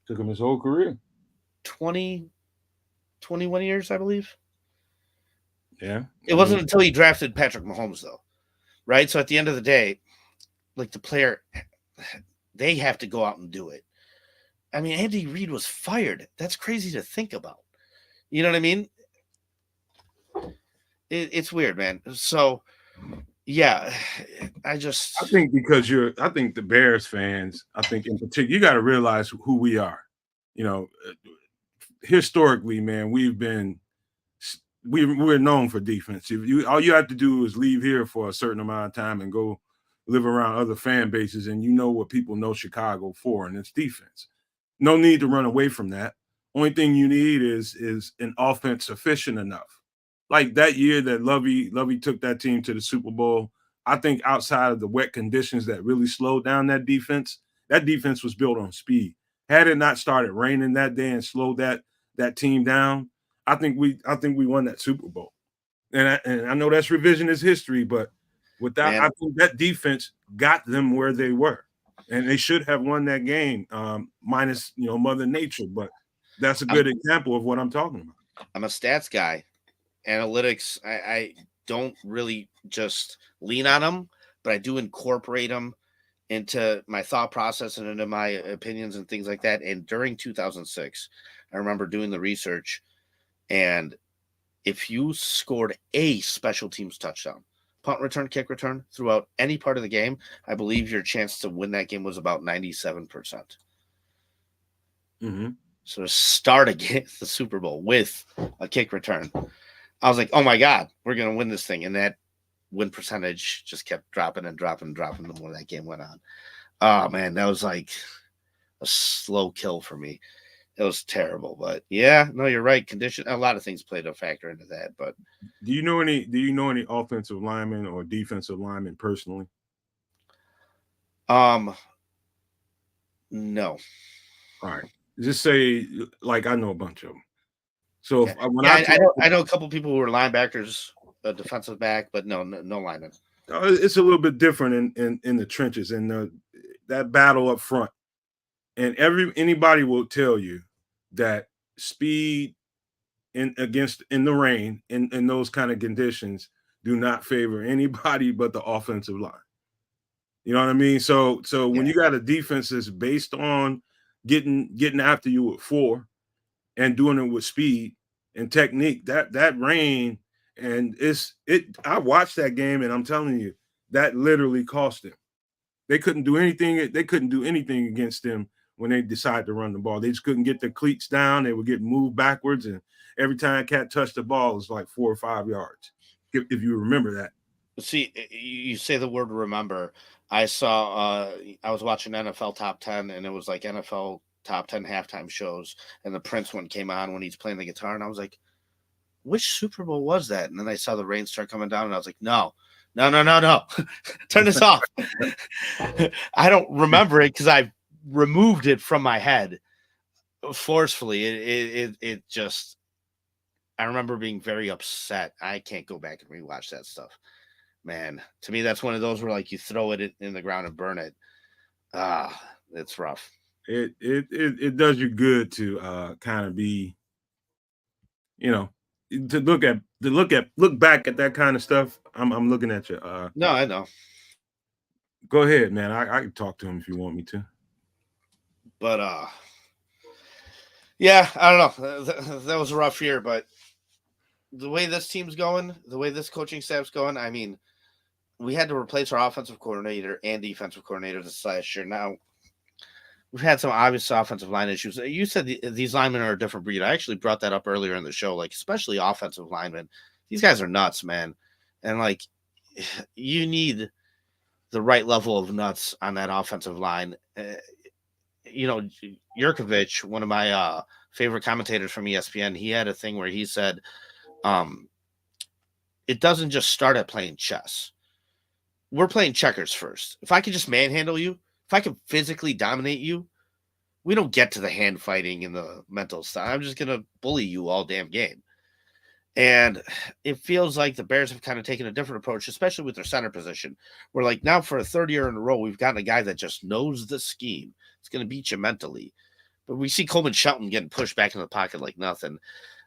Took him his whole career. 21 years, I believe. Yeah. It wasn't until he drafted Patrick Mahomes, though. Right? So at the end of the day, like the player, they have to go out and do it. I mean, Andy Reid was fired. That's crazy to think about. You know what I mean? It's weird, man. So, yeah, I think the Bears fans, I think in particular, you got to realize who we are. Historically, man, we've been we're known for defense. All you have to do is leave here for a certain amount of time and go live around other fan bases, and you know what people know Chicago for, and it's defense. No need to run away from that. Only thing you need is an offense efficient enough. Like that year that Lovey took that team to the Super Bowl, I think outside of the wet conditions that really slowed down that defense was built on speed. Had it not started raining that day and slowed that team down, I think we won that Super Bowl. And I know that's revisionist history, but without, I think that defense got them where they were, and they should have won that game, minus Mother Nature. But that's a good example of what I'm talking about. I'm a stats guy. Analytics, I don't really just lean on them, but I do incorporate them into my thought process and into my opinions and things like that. And during 2006, I remember doing the research, and if you scored a special teams touchdown, punt return, kick return, throughout any part of the game, I believe your chance to win that game was about 97%. Mm-hmm. So to start against the Super Bowl with a kick return, I was like, oh my God, we're going to win this thing. And that win percentage just kept dropping and dropping and dropping the more that game went on. Oh man, that was like a slow kill for me. It was terrible, but yeah, no, you're right. Condition, a lot of things played a factor into that. But do you know any offensive linemen or defensive linemen personally? No. All right. Just say, like, I know a bunch of them. So yeah. I know a couple people who were linebackers, a defensive back, but no linemen. It's a little bit different in the trenches and that battle up front. And anybody will tell you that speed in the rain in those kind of conditions do not favor anybody but the offensive line. You know what I mean? So when you got a defense that's based on getting after you with 4 and doing it with speed and technique, that rain, and I watched that game, and I'm telling you, that literally cost them. They couldn't do anything. They couldn't do anything against them when they decided to run the ball. They just couldn't get their cleats down. They would get moved backwards, and every time a cat touched the ball, it was like 4 or 5 yards, if you remember that. See, you say the word remember. I saw I was watching NFL Top 10, and it was like NFL Top 10 halftime shows, and the Prince one came on when he's playing the guitar, and I was like, which Super Bowl was that? And then I saw the rain start coming down, and I was like, no. Turn this off. I don't remember it because I removed it from my head forcefully. It just, I remember being very upset. I can't go back and rewatch that stuff. Man, to me, that's one of those where like you throw it in the ground and burn it. It's rough. It does you good to kind of be, to look back at that kind of stuff. I'm looking at you. No, I know. Go ahead, man. I can talk to him if you want me to. But yeah, I don't know. That was a rough year, but the way this team's going, the way this coaching staff's going, I mean, we had to replace our offensive coordinator and defensive coordinator this last year. Now, we've had some obvious offensive line issues. You said these linemen are a different breed. I actually brought that up earlier in the show, like especially offensive linemen. These guys are nuts, man. And like, you need the right level of nuts on that offensive line. Yurkovich, one of my favorite commentators from ESPN, he had a thing where he said, it doesn't just start at playing chess. We're playing checkers first. If I could just manhandle you, if I can physically dominate you, we don't get to the hand fighting and the mental stuff. I'm just going to bully you all damn game. And it feels like the Bears have kind of taken a different approach, especially with their center position. We're like, now for a third year in a row, we've gotten a guy that just knows the scheme. It's going to beat you mentally. But we see Coleman Shelton getting pushed back in the pocket like nothing.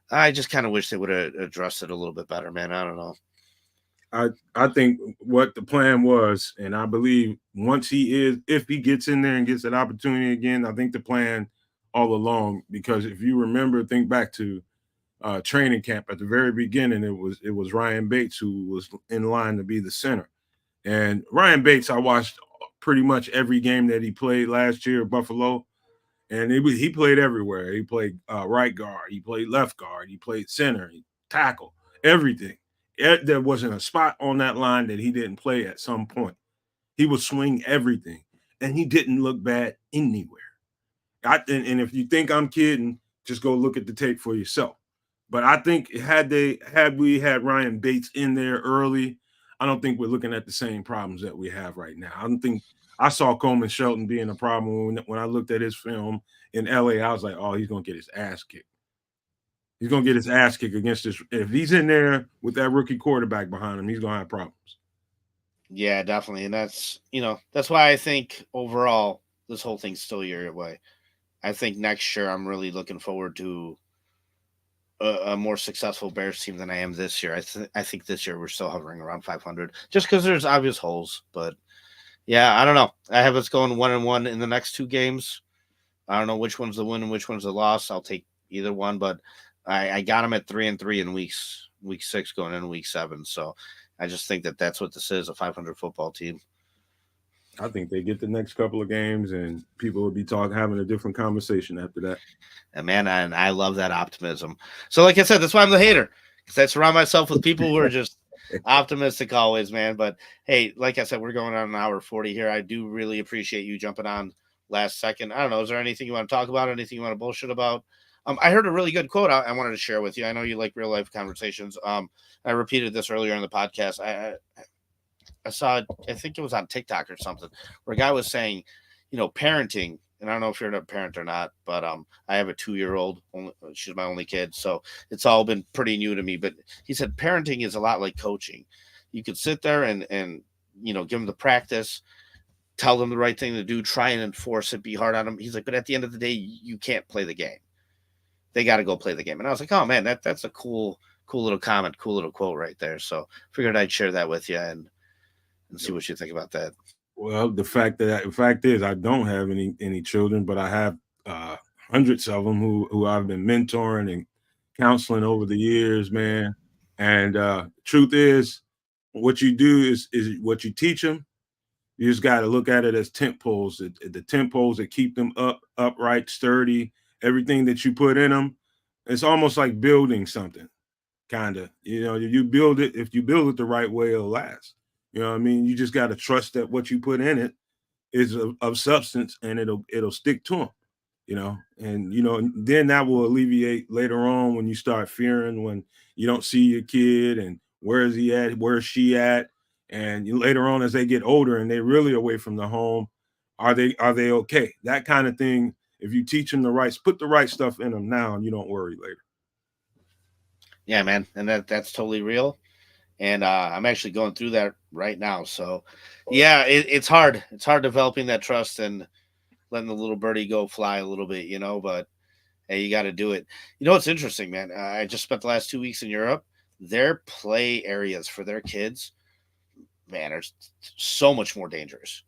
I just kind of wish they would have addressed it a little bit better, man. I don't know. I think what the plan was, and I believe once if he gets in there and gets that opportunity again, I think the plan all along, because if you remember, think back to training camp at the very beginning, it was Ryan Bates who was in line to be the center. And Ryan Bates, I watched pretty much every game that he played last year at Buffalo, and he played everywhere. He played right guard, he played left guard, he played center, he tackle. everything. There wasn't a spot on that line that he didn't play at some point. He would swing everything, and he didn't look bad anywhere. And if you think I'm kidding, just go look at the tape for yourself. But I think had we had Ryan Bates in there early, I don't think we're looking at the same problems that we have right now. I don't think I saw Coleman Shelton being a problem when I looked at his film in LA. I was like, oh, he's gonna get his ass kicked. He's gonna get his ass kicked against this. If he's in there with that rookie quarterback behind him, he's gonna have problems. Yeah, definitely. And that's why I think overall this whole thing's still a year away. I think next year I'm really looking forward to a more successful Bears team than I am this year. I think this year we're still hovering around 500 just because there's obvious holes. But yeah, I don't know. I have us going 1-1 in the next 2 games. I don't know which one's the win and which one's the loss. I'll take either one, but I got them at 3-3 in week 6 going into week 7. So I just think that's what this is, a 500 football team. I think they get the next couple of games and people will be having a different conversation after that. And man, and I love that optimism. So like I said, that's why I'm the hater, because I surround myself with people who are just optimistic always, man. But hey, like I said, we're going on an hour 40 here. I do really appreciate you jumping on last second. I don't know. Is there anything you want to talk about? Anything you want to bullshit about? I heard a really good quote I wanted to share with you. I know you like real life conversations. I repeated this earlier in the podcast. I saw, I think it was on TikTok or something, where a guy was saying, parenting, and I don't know if you're a parent or not, but I have a 2-year-old. She's my only kid, so it's all been pretty new to me. But he said parenting is a lot like coaching. You could sit there and give them the practice, tell them the right thing to do, try and enforce it, be hard on them. He's like, but at the end of the day, you can't play the game. They got to go play the game. And I was like, oh man, that's a cool little comment, cool little quote right there. So figured I'd share that with you and see what you think about that. Well, the fact is I don't have any children, but I have hundreds of them who I've been mentoring and counseling over the years, man. And truth is, what you do is what you teach them. You just got to look at it as tent poles, the tent poles that keep them upright, sturdy. Everything that you put in them, it's almost like building something, kind of. You build it. If you build it the right way, it'll last. You know what I mean? You just got to trust that what you put in it is of substance, and it'll stick to them. And then that will alleviate later on when you start fearing when you don't see your kid and where is he at, where is she at, and later on as they get older and they're really away from the home, are they okay? That kind of thing. If you teach them put the right stuff in them now, and you don't worry later. Yeah, man, and that's totally real. And I'm actually going through that right now. So, yeah, it's hard. It's hard developing that trust and letting the little birdie go fly a little bit, but hey, you got to do it. It's interesting, man. I just spent the last 2 weeks in Europe. Their play areas for their kids, man, are so much more dangerous.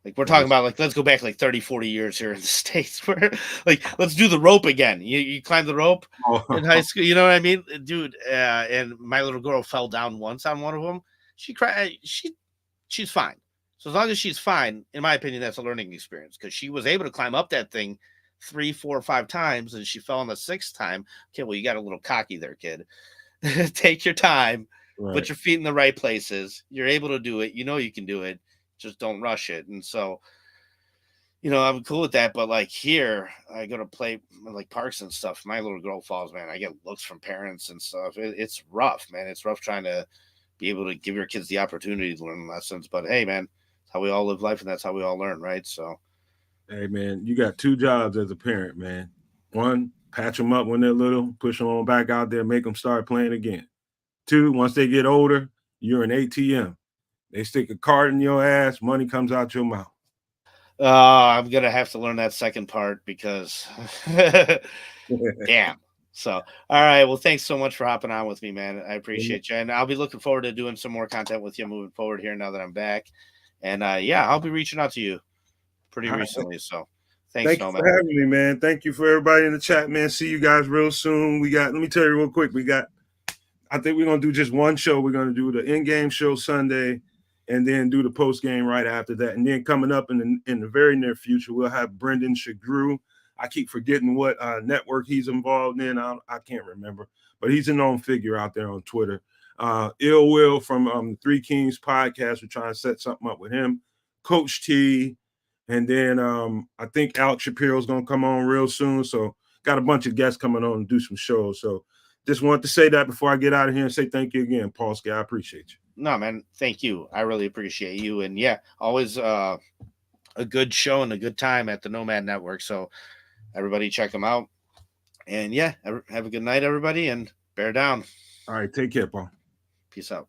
Like we're talking about, let's go back 30, 40 years here in the States where let's do the rope again. You climb the rope in high school. You know what I mean? Dude. And my little girl fell down once on one of them. She cried. She's fine. So as long as she's fine, in my opinion, that's a learning experience because she was able to climb up that thing 3, 4, 5 times and she fell on the 6th time. Okay. Well, you got a little cocky there, kid. Take your time, right. Put your feet in the right places. You're able to do it. You can do it. Just don't rush it. And so, I'm cool with that. But here, I go to play parks and stuff. My little girl falls, man. I get looks from parents and stuff. It's rough, man. It's rough trying to be able to give your kids the opportunity to learn lessons. But hey, man, that's how we all live life and that's how we all learn, right? So, hey, man, you got 2 jobs as a parent, man. 1, patch them up when they're little, push them on back out there, make them start playing again. 2, once they get older, you're an ATM. They stick a card in your ass, money comes out your mouth. I'm going to have to learn that second part because damn. So, all right. Well, thanks so much for hopping on with me, man. I appreciate you. And I'll be looking forward to doing some more content with you moving forward here now that I'm back. And I'll be reaching out to you pretty recently. So thanks so much for having me, man. Thank you for everybody in the chat, man. See you guys real soon. Let me tell you real quick. I think we're going to do just one show. We're going to do the in-game show Sunday. And then do the post game right after that. And then coming up in the very near future, we'll have Brendan Shagrew. I keep forgetting what network he's involved in. I can't remember. but he's a known figure out there on Twitter. Ill Will from the Three Kings podcast. We're trying to set something up with him. Coach T, and then I think Alex Shapiro is going to come on real soon. So got a bunch of guests coming on and do some shows. So just wanted to say that before I get out of here and say thank you again, Paulski. I appreciate you. No, man, thank you. I really appreciate you. And yeah, always a good show and a good time at the Nomad Network. So everybody check them out. And yeah, have a good night, everybody, and bear down. All right, take care, Paul. Peace out.